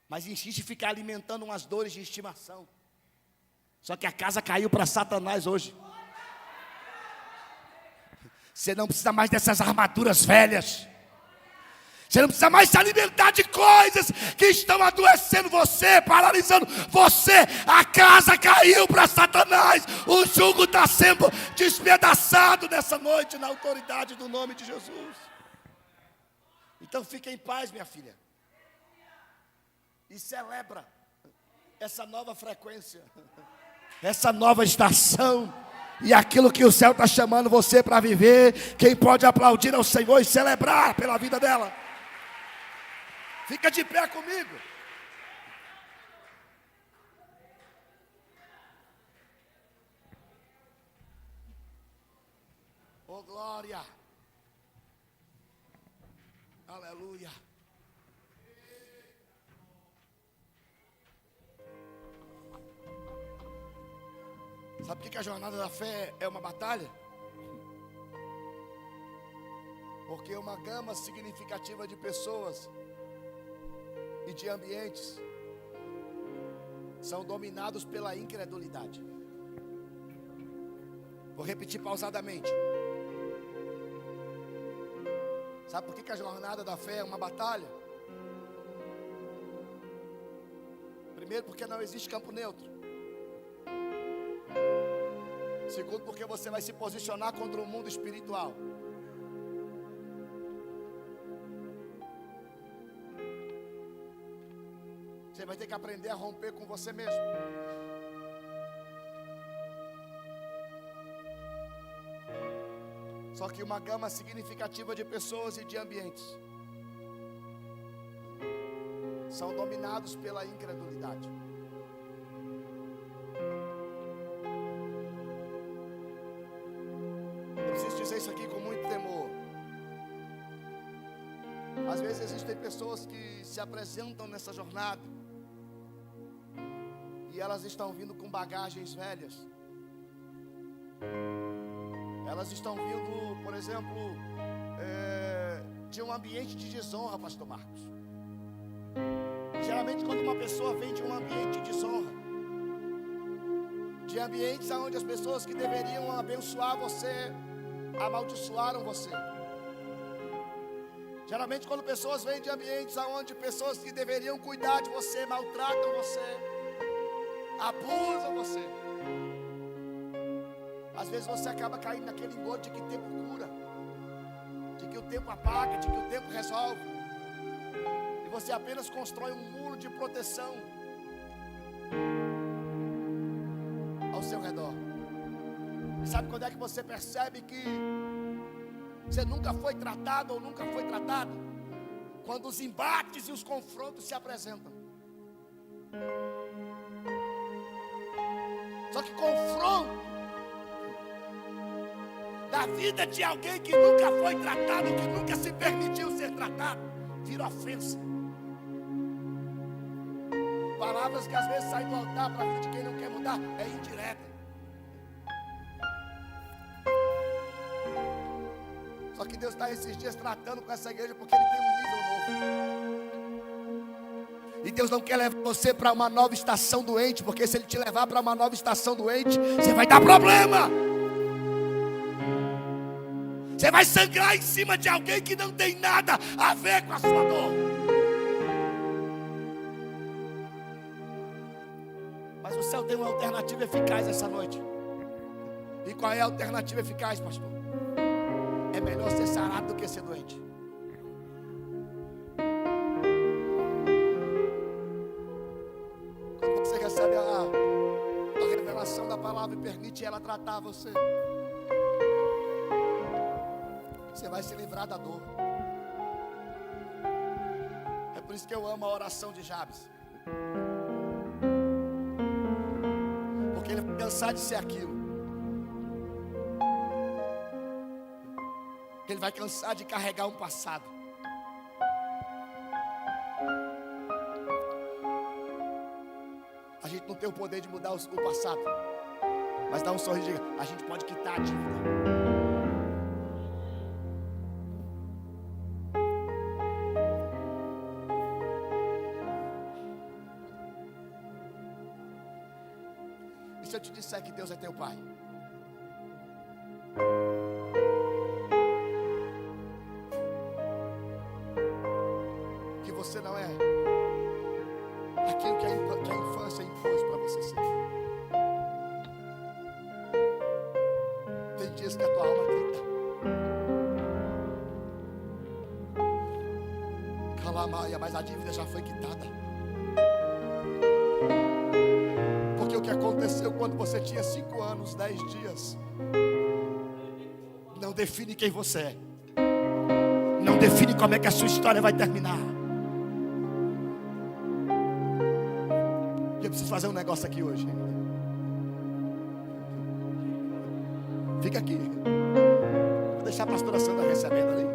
[SPEAKER 1] Mas insiste em ficar alimentando umas dores de estimação. Só que a casa caiu para Satanás hoje. Você não precisa mais dessas armaduras velhas. Você não precisa mais se alimentar de coisas que estão adoecendo você, paralisando você. A casa caiu para Satanás. O jugo está sendo despedaçado nessa noite, na autoridade do nome de Jesus. Então fique em paz, minha filha. E celebra essa nova frequência, essa nova estação. E aquilo que o céu está chamando você para viver. Quem pode aplaudir ao Senhor e celebrar pela vida dela? Fica de pé comigo. Oh, glória. Aleluia. Sabe por que a jornada da fé é uma batalha? Porque uma gama significativa de pessoas e de ambientes são dominados pela incredulidade. Vou repetir pausadamente. Sabe por que a jornada da fé é uma batalha? Primeiro, porque não existe campo neutro. Segundo, porque você vai se posicionar contra o mundo espiritual. Você vai ter que aprender a romper com você mesmo. Só que uma gama significativa de pessoas e de ambientes são dominados pela incredulidade. Eu preciso dizer isso aqui com muito temor. Às vezes existem pessoas que se apresentam nessa jornada e elas estão vindo com bagagens velhas. Elas estão vindo, por exemplo, de um ambiente de desonra, pastor Marcos. Geralmente quando uma pessoa vem de um ambiente de desonra, de ambientes onde as pessoas que deveriam abençoar você, amaldiçoaram você. Geralmente quando pessoas vêm de ambientes onde pessoas que deveriam cuidar de você, maltratam você, abusam você. Às vezes você acaba caindo naquele engodo de que tempo cura, de que o tempo apaga, de que o tempo resolve. E você apenas constrói um muro de proteção ao seu redor. E sabe quando é que você percebe que você nunca foi tratado ou nunca foi tratado? Quando os embates e os confrontos se apresentam. Só que confronto da vida de alguém que nunca foi tratado, que nunca se permitiu ser tratado, vira ofensa. Palavras que às vezes saem do altar para a vida de quem não quer mudar, é indireta. Só que Deus está esses dias tratando com essa igreja porque Ele tem um nível novo. E Deus não quer levar você para uma nova estação doente, porque se Ele te levar para uma nova estação doente, você vai dar problema. Você vai sangrar em cima de alguém que não tem nada a ver com a sua dor. Mas o céu tem uma alternativa eficaz essa noite. E qual é a alternativa eficaz, pastor? É melhor ser sarado do que ser doente. Quando você recebe a revelação revelação da palavra e permite ela tratar você, você vai se livrar da dor. É por isso que eu amo a oração de Jabes, porque ele vai cansar de ser aquilo. Ele vai cansar de carregar um passado. A gente não tem o poder de mudar o passado, mas dá um sorriso e diga: a gente pode quitar a dívida. E se eu te disser que Deus é teu Pai? Que você não é aquilo que a infância impôs para você ser. Tem dias que a tua alma grita: Calamaia, mas a dívida já foi quitada. Porque o que aconteceu quando você tinha 5 anos, 10 dias, não define quem você é. Não define como é que a sua história vai terminar. Eu preciso fazer um negócio aqui hoje. Fica aqui. Vou deixar a pastora Sandra recebendo ali.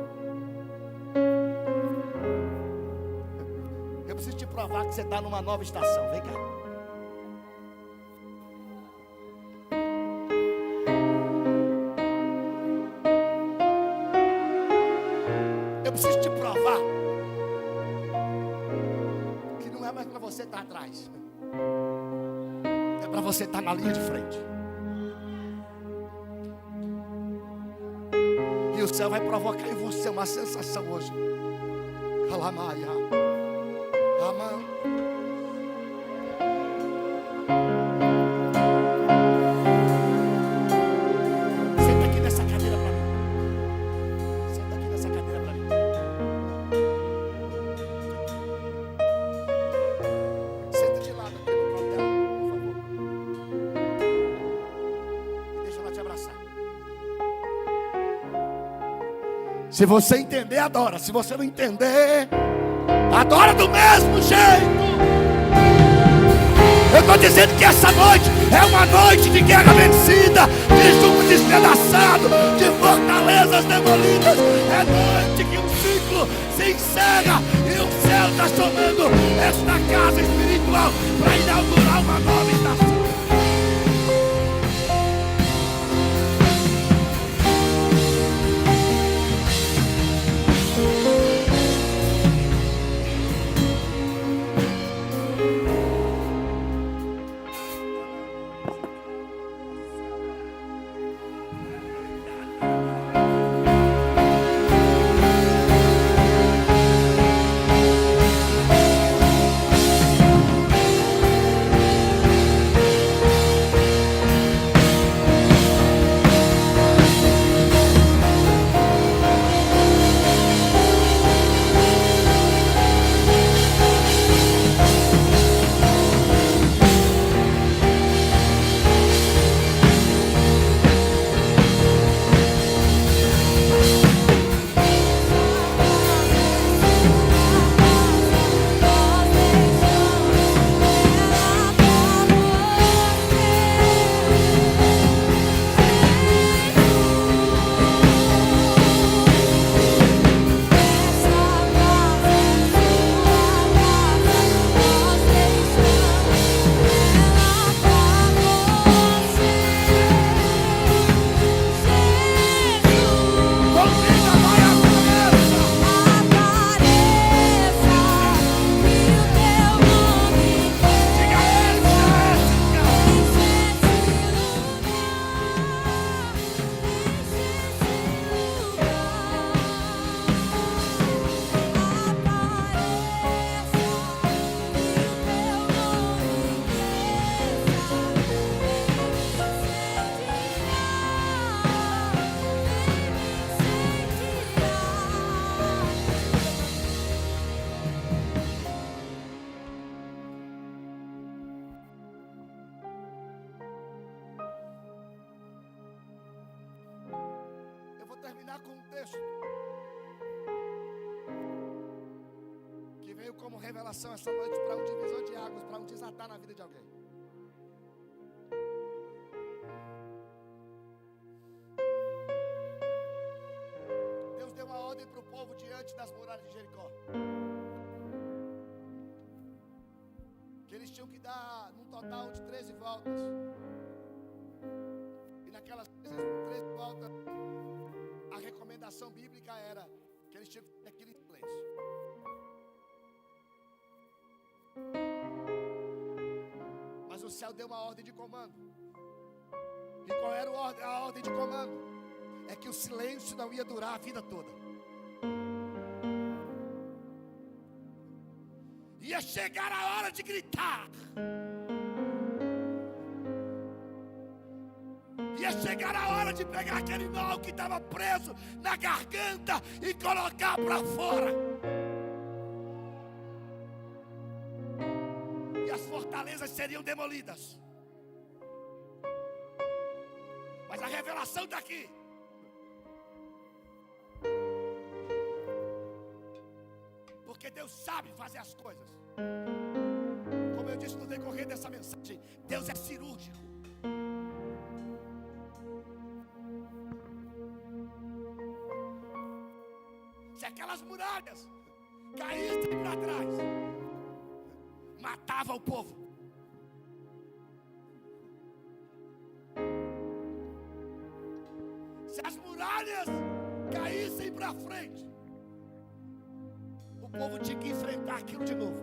[SPEAKER 1] Eu preciso te provar que você está numa nova estação. Vem cá. Eu preciso te provar que não é mais para você estar atrás. É para você estar na linha de frente. E o céu vai provocar em você uma sensação hoje. Calamaia. Amém. Senta aqui nessa cadeira para mim. Senta aqui nessa cadeira para mim. Senta de lado aqui no colo dela, por favor. E deixa ela te abraçar. Se você entender, adora. Se você não entender, adora do mesmo jeito. Eu estou dizendo que essa noite é uma noite de guerra vencida, de jugo despedaçado, de fortalezas demolidas. É noite que um ciclo se encerra e o céu está chamando esta casa espiritual para inaugurar uma nova estação. como revelação essa noite para um divisor de águas, para um desatar na vida de alguém. Deus deu uma ordem para o povo diante das muralhas de Jericó, que eles tinham que dar num total de 13 voltas. E naquelas 13 voltas, a recomendação bíblica era que eles tinham que ter aquilo em silêncio. Mas o céu deu uma ordem de comando. E qual era a ordem de comando? É que o silêncio não ia durar a vida toda. Ia chegar a hora de gritar. Ia chegar a hora de pegar aquele nó que estava preso na garganta e colocar para fora. E as fortalezas seriam demolidas. Mas a revelação está aqui. Porque Deus sabe fazer as coisas. Como eu disse no decorrer dessa mensagem, Deus é cirúrgico. Se aquelas muralhas caíssem para trás, matava o povo. Se as muralhas caíssem para frente, o povo tinha que enfrentar aquilo de novo.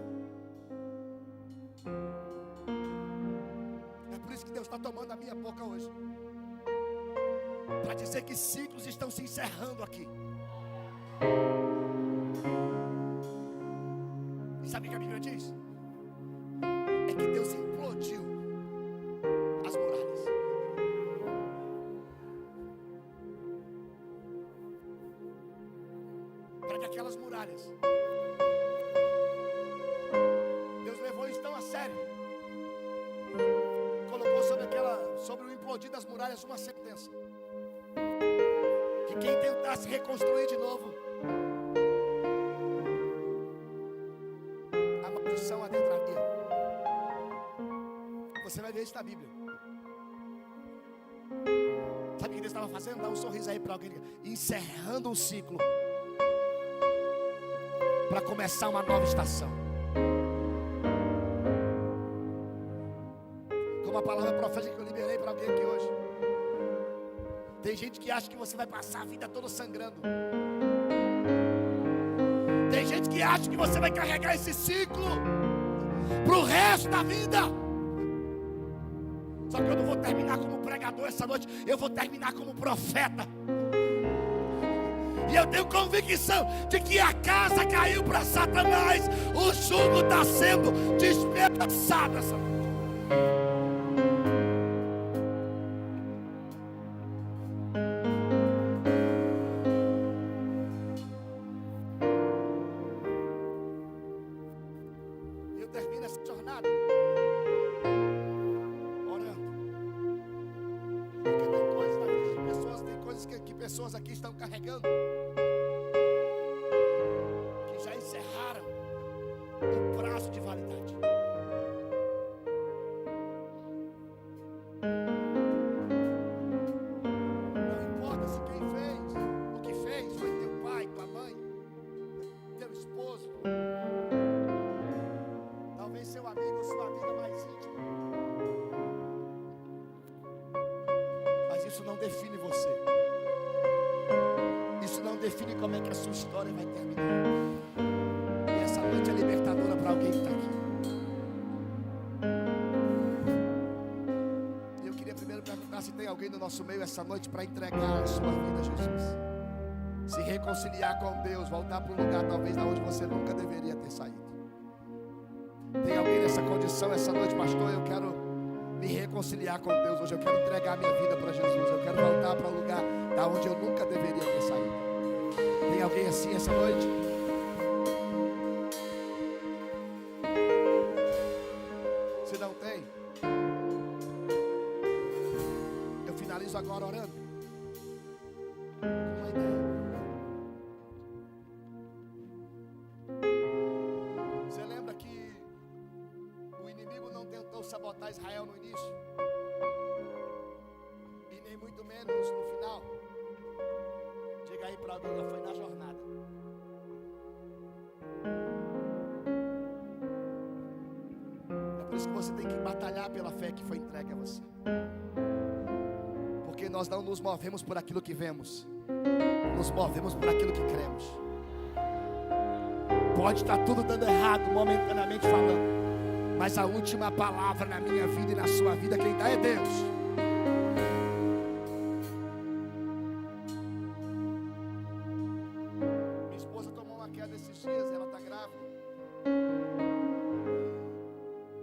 [SPEAKER 1] É por isso que Deus está tomando a minha boca hoje, para dizer que ciclos estão se encerrando aqui. E sabe o que a Bíblia diz? É que Deus implodiu as muralhas. Para que aquelas muralhas, Deus levou isso tão a sério, colocou sobre o implodir das muralhas uma sentença: que quem tentasse reconstruir de novo, a maldição adentraria. Você vai ver isso na Bíblia. Sabe o que Deus estava fazendo? Dá um sorriso aí para alguém. Encerrando um ciclo, para começar uma nova estação. Como a palavra profética que eu liberei para alguém aqui hoje. Tem gente que acha que você vai passar a vida toda sangrando. Tem gente que acha que você vai carregar esse ciclo para o resto da vida. Só que eu não vou terminar como pregador essa noite, eu vou terminar como profeta. E eu tenho convicção de que a casa caiu para Satanás. O jugo está sendo despedaçado essa noite. E eu termino essa jornada orando. Porque tem coisas na vida de pessoas, tem coisas que pessoas aqui estão carregando, que já encerraram o prazo de validade. Não importa se quem fez, o que fez foi teu pai, tua mãe, teu esposo, talvez seu amigo ou sua amiga mais íntima. Mas isso não define você. Isso não define como é que a sua história vai terminar. E essa noite é libertadora para alguém que está aqui. Eu queria primeiro perguntar se tem alguém no nosso meio essa noite para entregar a sua vida a Jesus, se reconciliar com Deus, voltar para um lugar talvez da onde você nunca deveria ter saído. Tem alguém nessa condição essa noite? Pastor, eu quero me reconciliar com Deus hoje, eu quero entregar minha vida para Jesus, eu quero voltar para um lugar da onde eu nunca deveria ter saído. Tem alguém assim essa noite? Se não tem, eu finalizo agora orando com uma ideia. para alguém, já foi na jornada. É por isso que você tem que batalhar pela fé que foi entregue a você. Porque nós não nos movemos por aquilo que vemos, nos movemos por aquilo que cremos. Pode estar tudo dando errado, momentaneamente falando, mas a última palavra na minha vida e na sua vida, quem dá é Deus. Minha esposa tomou uma queda esses dias, ela está grávida.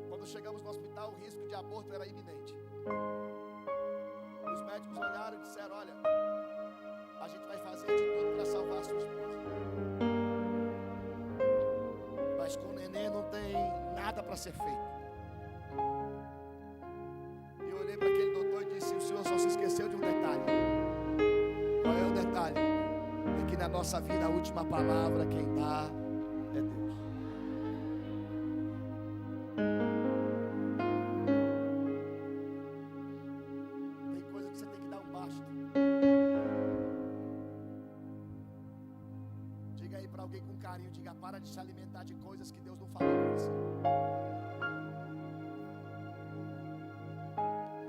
[SPEAKER 1] Quando chegamos no hospital, o risco de aborto era iminente. Os médicos olharam e disseram: olha, a gente vai fazer de tudo para salvar a sua esposa, mas com o neném não tem nada para ser feito. E eu olhei para aquele doutor e disse: o senhor só se esqueceu de um detalhe. Qual é o detalhe? É que na nossa vida a última palavra quem dá é Deus. Tem coisa que você tem que dar um basta. Diga aí para alguém com carinho, diga: para de se alimentar de coisas que Deus não falou com você.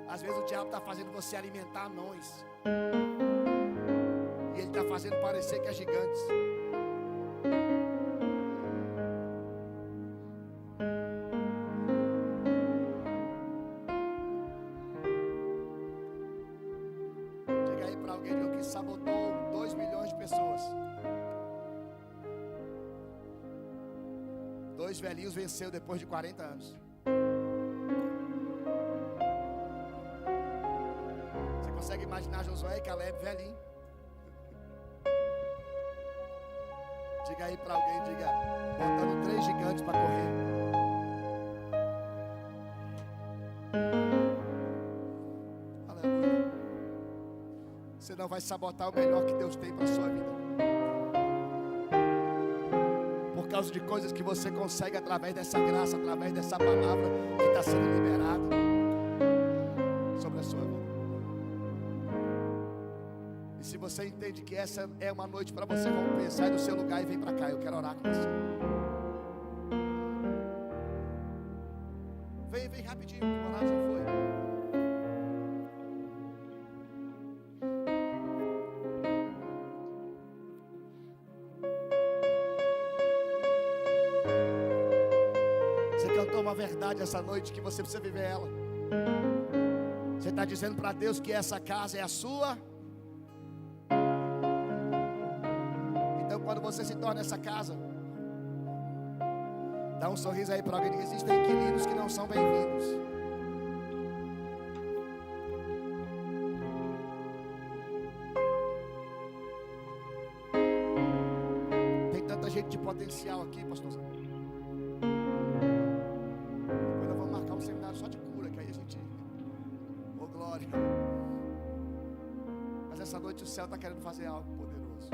[SPEAKER 1] Às vezes o diabo está fazendo você alimentar anões, e ele está fazendo parecer que é gigantes. Diga aí para alguém, diga, que sabotou 2 milhões de pessoas. 2 velhinhos venceu depois de 40 anos. Você consegue imaginar Josué e Caleb velhinho? Diga aí para alguém, diga: botando 3 gigantes para correr. Aleluia. Você não vai sabotar o melhor que Deus tem para a sua vida, por causa de coisas que você consegue através dessa graça, através dessa palavra que está sendo liberada sobre a sua vida. E se você entende que essa é uma noite para você romper, sai do seu lugar e vem para cá, eu quero orar com você. Vem rapidinho, que o horário já foi. Você cantou uma verdade essa noite que você precisa viver ela. Você está dizendo para Deus que essa casa é a sua. Então quando você se torna essa casa, dá um sorriso aí para alguém. Existem inquilinos que não são bem-vindos. Tem tanta gente de potencial aqui, pastorzão. Depois nós vamos marcar um seminário só de cura, que aí a gente... Ô glória. Mas essa noite o céu está querendo fazer algo poderoso.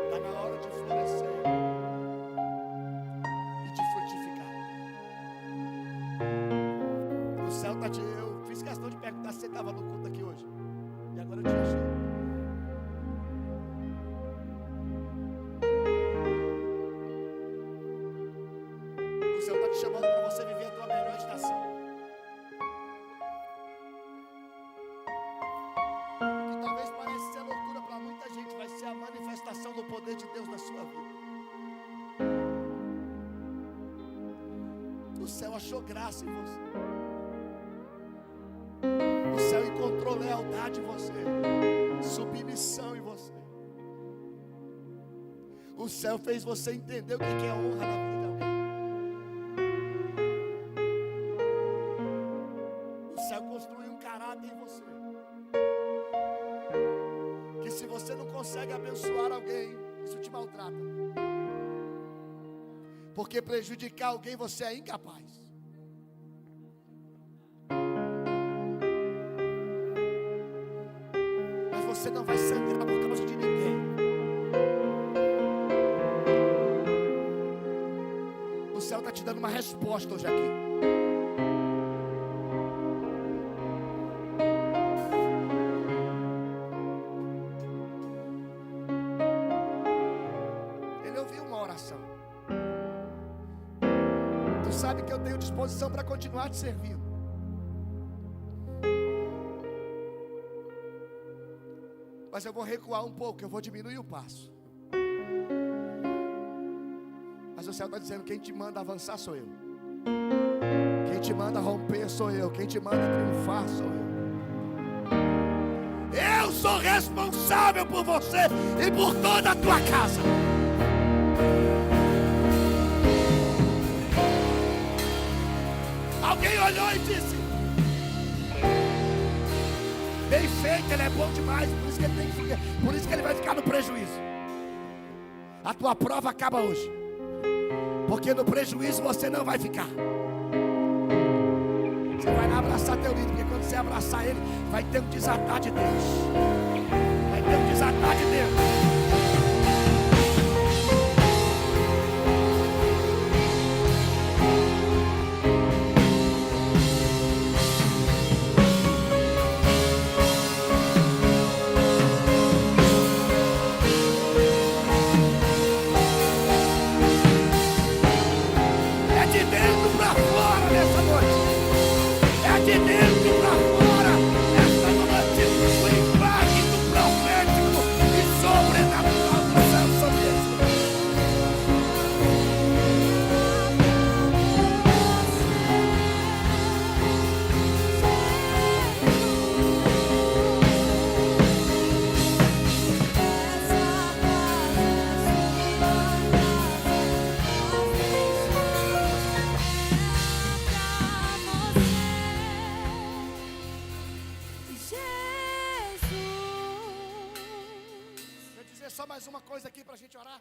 [SPEAKER 1] Está na hora de florescer e de frutificar. O céu está te... Eu fiz questão de perguntar se você estava no culto aqui hoje. E agora eu te achei. O céu está te chamando para você viver a tua melhor estação. Que talvez pareça ser loucura para muita gente, vai ser a manifestação do poder de Deus na sua vida. O céu achou graça em você. O céu encontrou lealdade em você, submissão em você. O céu fez você entender o que é honra na vida de alguém. O céu construiu um caráter em você, que se você não consegue abençoar alguém, isso te maltrata. Porque prejudicar alguém você é incapaz. Mas você não vai sangrar por causa de ninguém. O céu está te dando uma resposta hoje aqui. sabe que eu tenho disposição para continuar te servindo. Mas eu vou recuar um pouco, eu vou diminuir o passo. Mas o céu está dizendo: quem te manda avançar sou eu. Quem te manda romper sou eu. Quem te manda triunfar sou eu. Eu sou responsável por você e por toda a tua casa. Alguém olhou e disse: bem feito, ele é bom demais, por isso que ele tem que ficar, por isso que ele vai ficar no prejuízo. A tua prova acaba hoje, porque no prejuízo você não vai ficar. Você vai lá abraçar teu líder, porque quando você abraçar ele, vai ter um desatar de Deus. Vai ter um desatar de Deus. Só mais uma coisa aqui para a gente orar.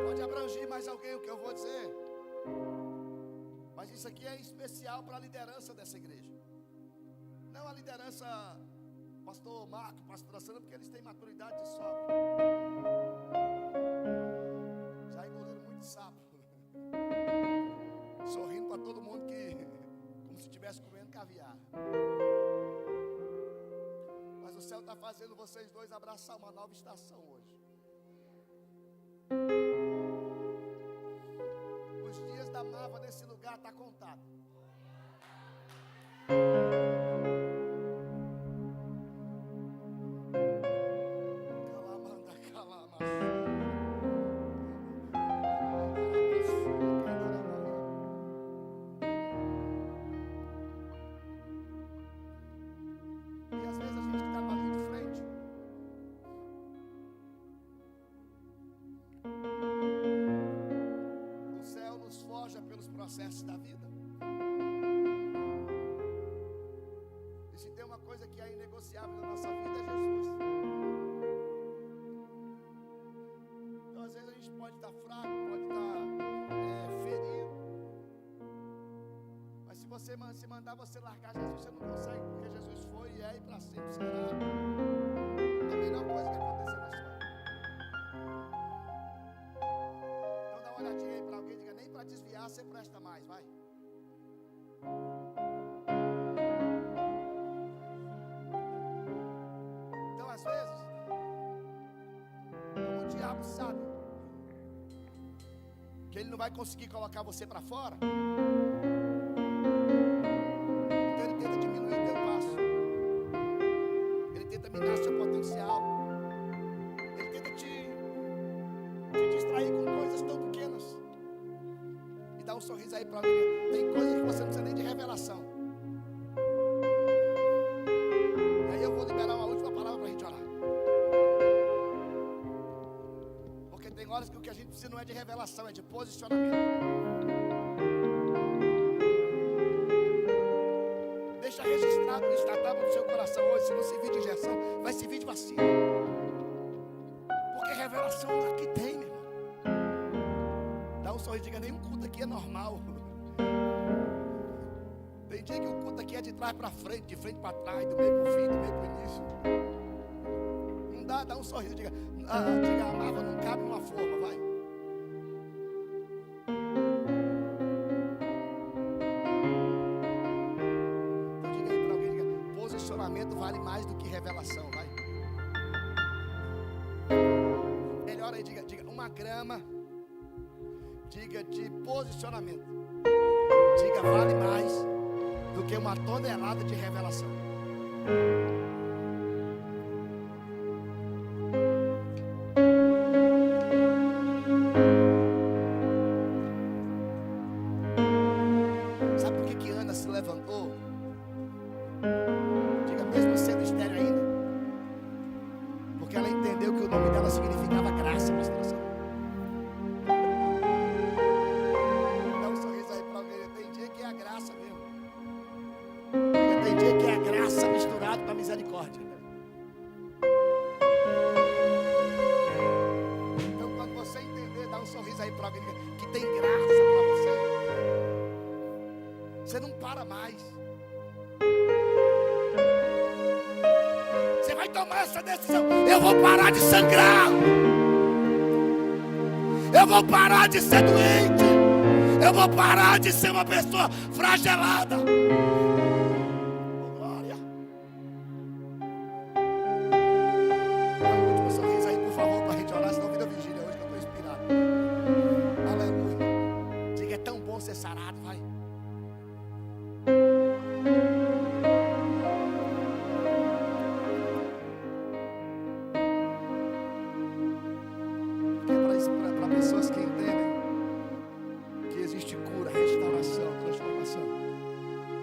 [SPEAKER 1] Pode abranger mais alguém o que eu vou dizer, mas isso aqui é especial para a liderança dessa igreja. Não a liderança pastor Marco, pastor Sandra, porque eles têm maturidade de sobra. Sapo, sorrindo para todo mundo, como se estivesse comendo caviar. Mas o céu está fazendo vocês dois abraçar uma nova estação hoje. Os dias da Mava nesse lugar estão contados. Processos da vida. E se tem uma coisa que é inegociável na nossa vida, é Jesus. Então às vezes a gente pode estar fraco, pode estar ferido, mas se você se mandar você largar Jesus, você não consegue, porque Jesus foi e é e para sempre será a melhor coisa que aconteceu na história. Então dá uma olhadinha aí para alguém, diga: nem para desviar você presta mais, vai. Então às vezes, como o diabo sabe que ele não vai conseguir colocar você para fora, então ele tenta diminuir o teu passo, ele tenta minar seu potencial, ele tenta te distrair com coisas tão pequenas. Dá um sorriso aí para alguém. Tem coisa que você não precisa nem de revelação. E aí eu vou liberar uma última palavra para a gente orar. Porque tem horas que o que a gente precisa não é de revelação, é de posicionamento. Deixa registrado no estatuto do seu coração hoje. Se não servir de injeção, vai servir de vacina. Porque revelação aqui tem, meu irmão. Dá um sorriso, diga: nenhum culto aqui é normal. Tem dia que o culto aqui é de trás para frente, de frente para trás, do meio para o fim, do meio para o início. Não dá um sorriso, diga: a Mava não cabe numa forma, vai. posicionamento vale mais do que revelação, vai. Melhor aí, diga uma grama. Diga de posicionamento. Diga vale mais do que uma tonelada de revelação. Sabe por que Ana se levantou? Diga, mesmo sendo estéril ainda, porque ela entendeu que o nome dela significava graça, pastor. Dá um sorriso aí para alguém. Tem dia que é a graça mesmo. Diga, tem dia que é a graça misturada com a misericórdia. Então, quando você entender, dá um sorriso aí para alguém que tem graça para você. Você não para mais. Você vai tomar essa decisão. Eu vou parar de sangrar. Eu vou parar de ser doente. Eu vou parar de ser uma pessoa flagelada. Oh, glória. Dá um último sorriso aí, por favor, para a gente orar. Senão vira vigília hoje que eu estou inspirado. Aleluia. Diga, é tão bom ser sarado, vai. Para pessoas que entendem que existe cura, restauração, transformação,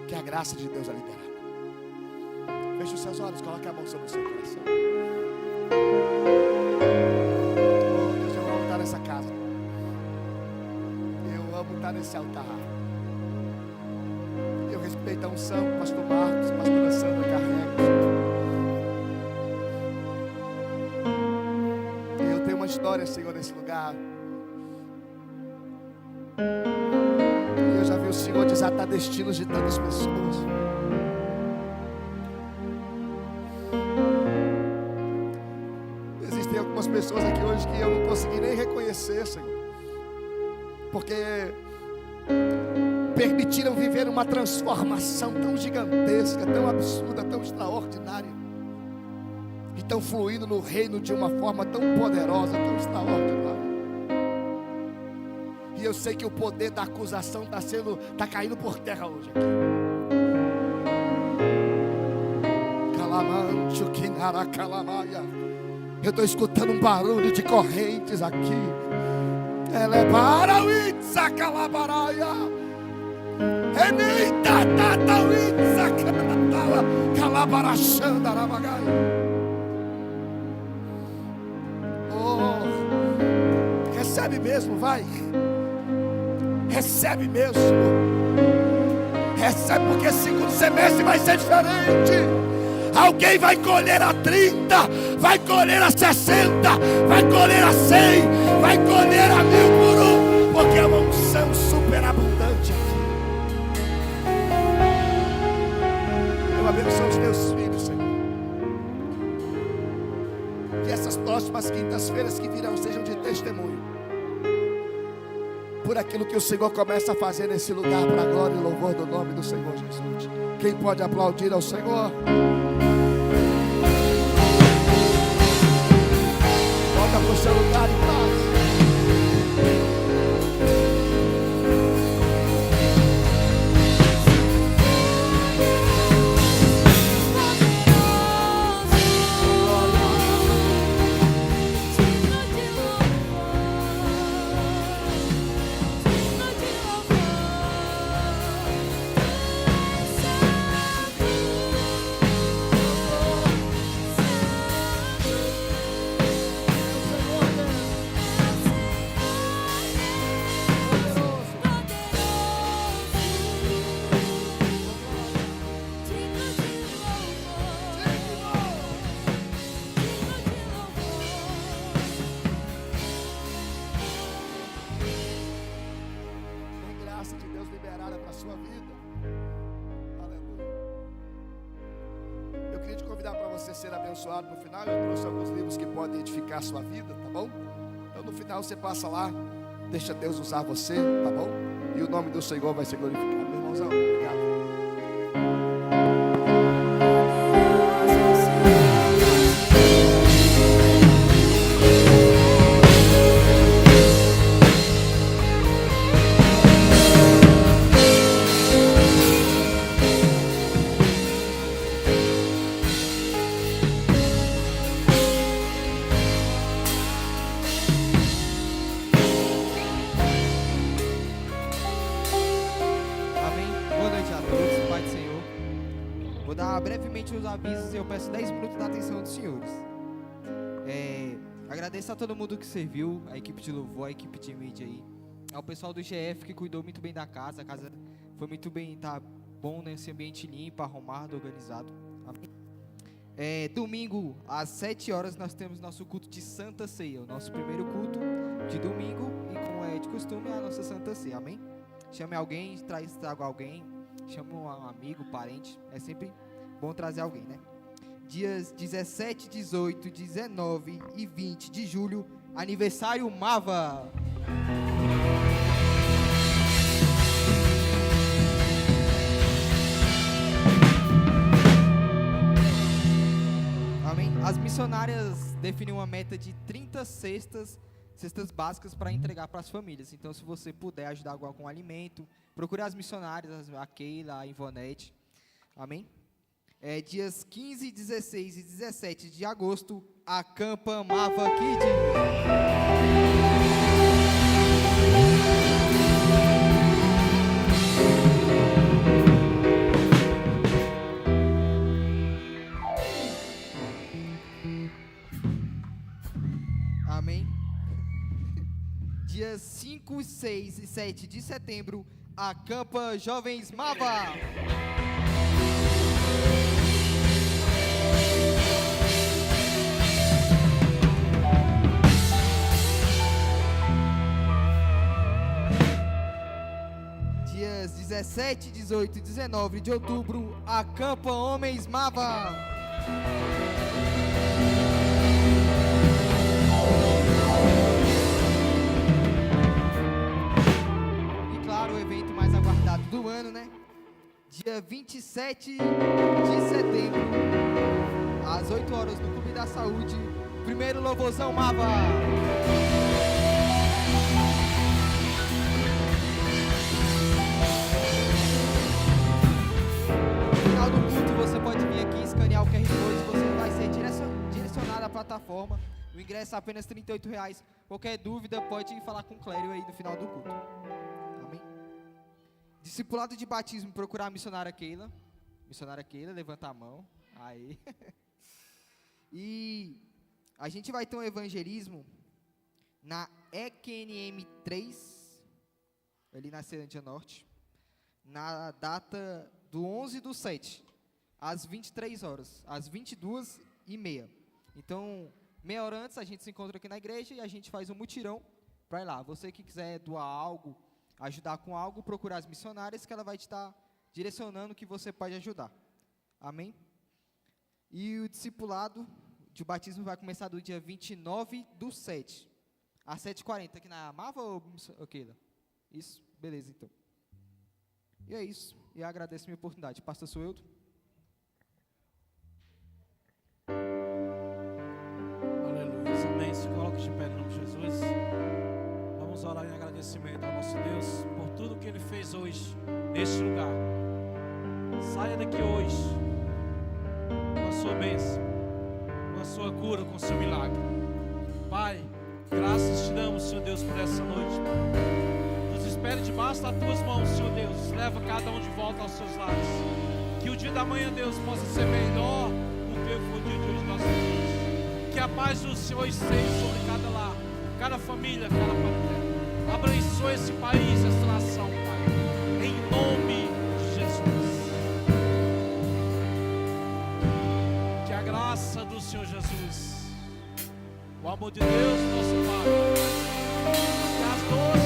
[SPEAKER 1] que a graça de Deus é liberada. Feche os seus olhos, coloque a mão sobre o seu coração. Oh Deus, eu amo estar nessa casa. Eu amo estar nesse altar. Eu respeito a unção, pastor Marcos, pastora Sandra carrega. Eu tenho uma história, Senhor, nesse lugar. Eu já vi o Senhor desatar destinos de tantas pessoas. Existem algumas pessoas aqui hoje que eu não consegui nem reconhecer, Senhor, porque permitiram viver uma transformação tão gigantesca, tão absurda, tão extraordinária, e estão fluindo no reino de uma forma tão poderosa, tão extraordinária. E eu sei que o poder da acusação está caindo por terra hoje aqui. Calamancho, Kinara, Calamaia. Eu estou escutando um barulho de correntes aqui. Elebara o Itza, Calabaraia. Eneita, Tata, o Itza, Calabarachanda, Arabagaia. Oh, recebe mesmo, vai. Recebe mesmo. Recebe, porque segundo semestre vai ser diferente. Alguém vai colher a 30, vai colher a 60, vai colher a 100, vai colher a 1000 por um, porque é uma unção superabundante aqui. Eu abençoo os teus filhos, Senhor. Que essas próximas quintas-feiras que virão sejam de testemunho por aquilo que o Senhor começa a fazer nesse lugar, para a glória e louvor do nome do Senhor Jesus. Quem pode aplaudir ao Senhor? Volta para o seu lugar em paz. Ser abençoado no final. Eu trouxe alguns livros que podem edificar a sua vida, tá bom? Então no final você passa lá, deixa Deus usar você, tá bom? E o nome do Senhor vai ser glorificado. Meu irmãozão, obrigado.
[SPEAKER 2] brevemente os avisos e eu peço 10 minutos da atenção dos senhores. Agradeço a todo mundo que serviu, a equipe de louvor, a equipe de mídia aí, ao pessoal do GF que cuidou muito bem da casa. A casa foi muito bem, tá bom nesse ambiente limpo, arrumado, organizado. Amém? Domingo, às 7 horas, nós temos nosso culto de Santa Ceia, o nosso primeiro culto de domingo, e como é de costume, a nossa Santa Ceia, amém? Chame alguém, traga alguém, chame um amigo, parente, é sempre bom trazer alguém, né? Dias 17, 18, 19 e 20 de julho, aniversário Mava. Amém? As missionárias definem uma meta de 30 cestas básicas para entregar para as famílias. Então, se você puder ajudar com algum alimento, procure as missionárias, a Keila, a Ivonete. Amém? Dias 15, 16 e 17 de agosto, acampa Mava Kid. Amém? Dias 5, 6 e 7 de setembro, acampa Jovens Mava. Dias 17, 18 e 19 de outubro, acampa Homens Mava. E claro, o evento mais aguardado do ano, né? Dia 27 de setembro, às 8 horas, no Clube da Saúde, primeiro louvorzão Mava. Você pode vir aqui, escanear o QR Code, você vai ser direcionado à plataforma. O ingresso é apenas R$ 38,00. Qualquer dúvida, pode falar com o Clério aí no final do culto. Amém? Discipulado de batismo, procurar a missionária Keila. Missionária Keila, levanta a mão. Aí. E a gente vai ter um evangelismo na EQNM 3, ali na Ceilândia Norte, na data do 11/7. Às 23 horas, às 22h30. Então, meia hora antes, a gente se encontra aqui na igreja e a gente faz um mutirão para ir lá. Você que quiser doar algo, ajudar com algo, procurar as missionárias, que ela vai te estar direcionando o que você pode ajudar. Amém? E o discipulado de batismo vai começar do dia 29/7, às 7h40, aqui na Mava ou Keila? Isso? Beleza, então. E é isso. E eu agradeço a minha oportunidade. Pastor Sueldo.
[SPEAKER 3] Amém. Se coloque de pé em nome de Jesus. Vamos orar em agradecimento ao nosso Deus por tudo que Ele fez hoje neste lugar. Saia daqui hoje com a sua bênção, com a sua cura, com o seu milagre. Pai, graças te damos, Senhor Deus, por essa noite. Nos espere debaixo das tuas mãos, Senhor Deus. Leva cada um de volta aos seus lares. Que o dia da manhã, Deus, possa ser melhor do que foi o dia de hoje, nosso Deus. Que a paz do Senhor esteja sobre cada lar, cada família, cada parentela. Abençoe esse país, essa nação, Pai. Em nome de Jesus. Que a graça do Senhor Jesus, o amor de Deus, nosso Pai, que as doces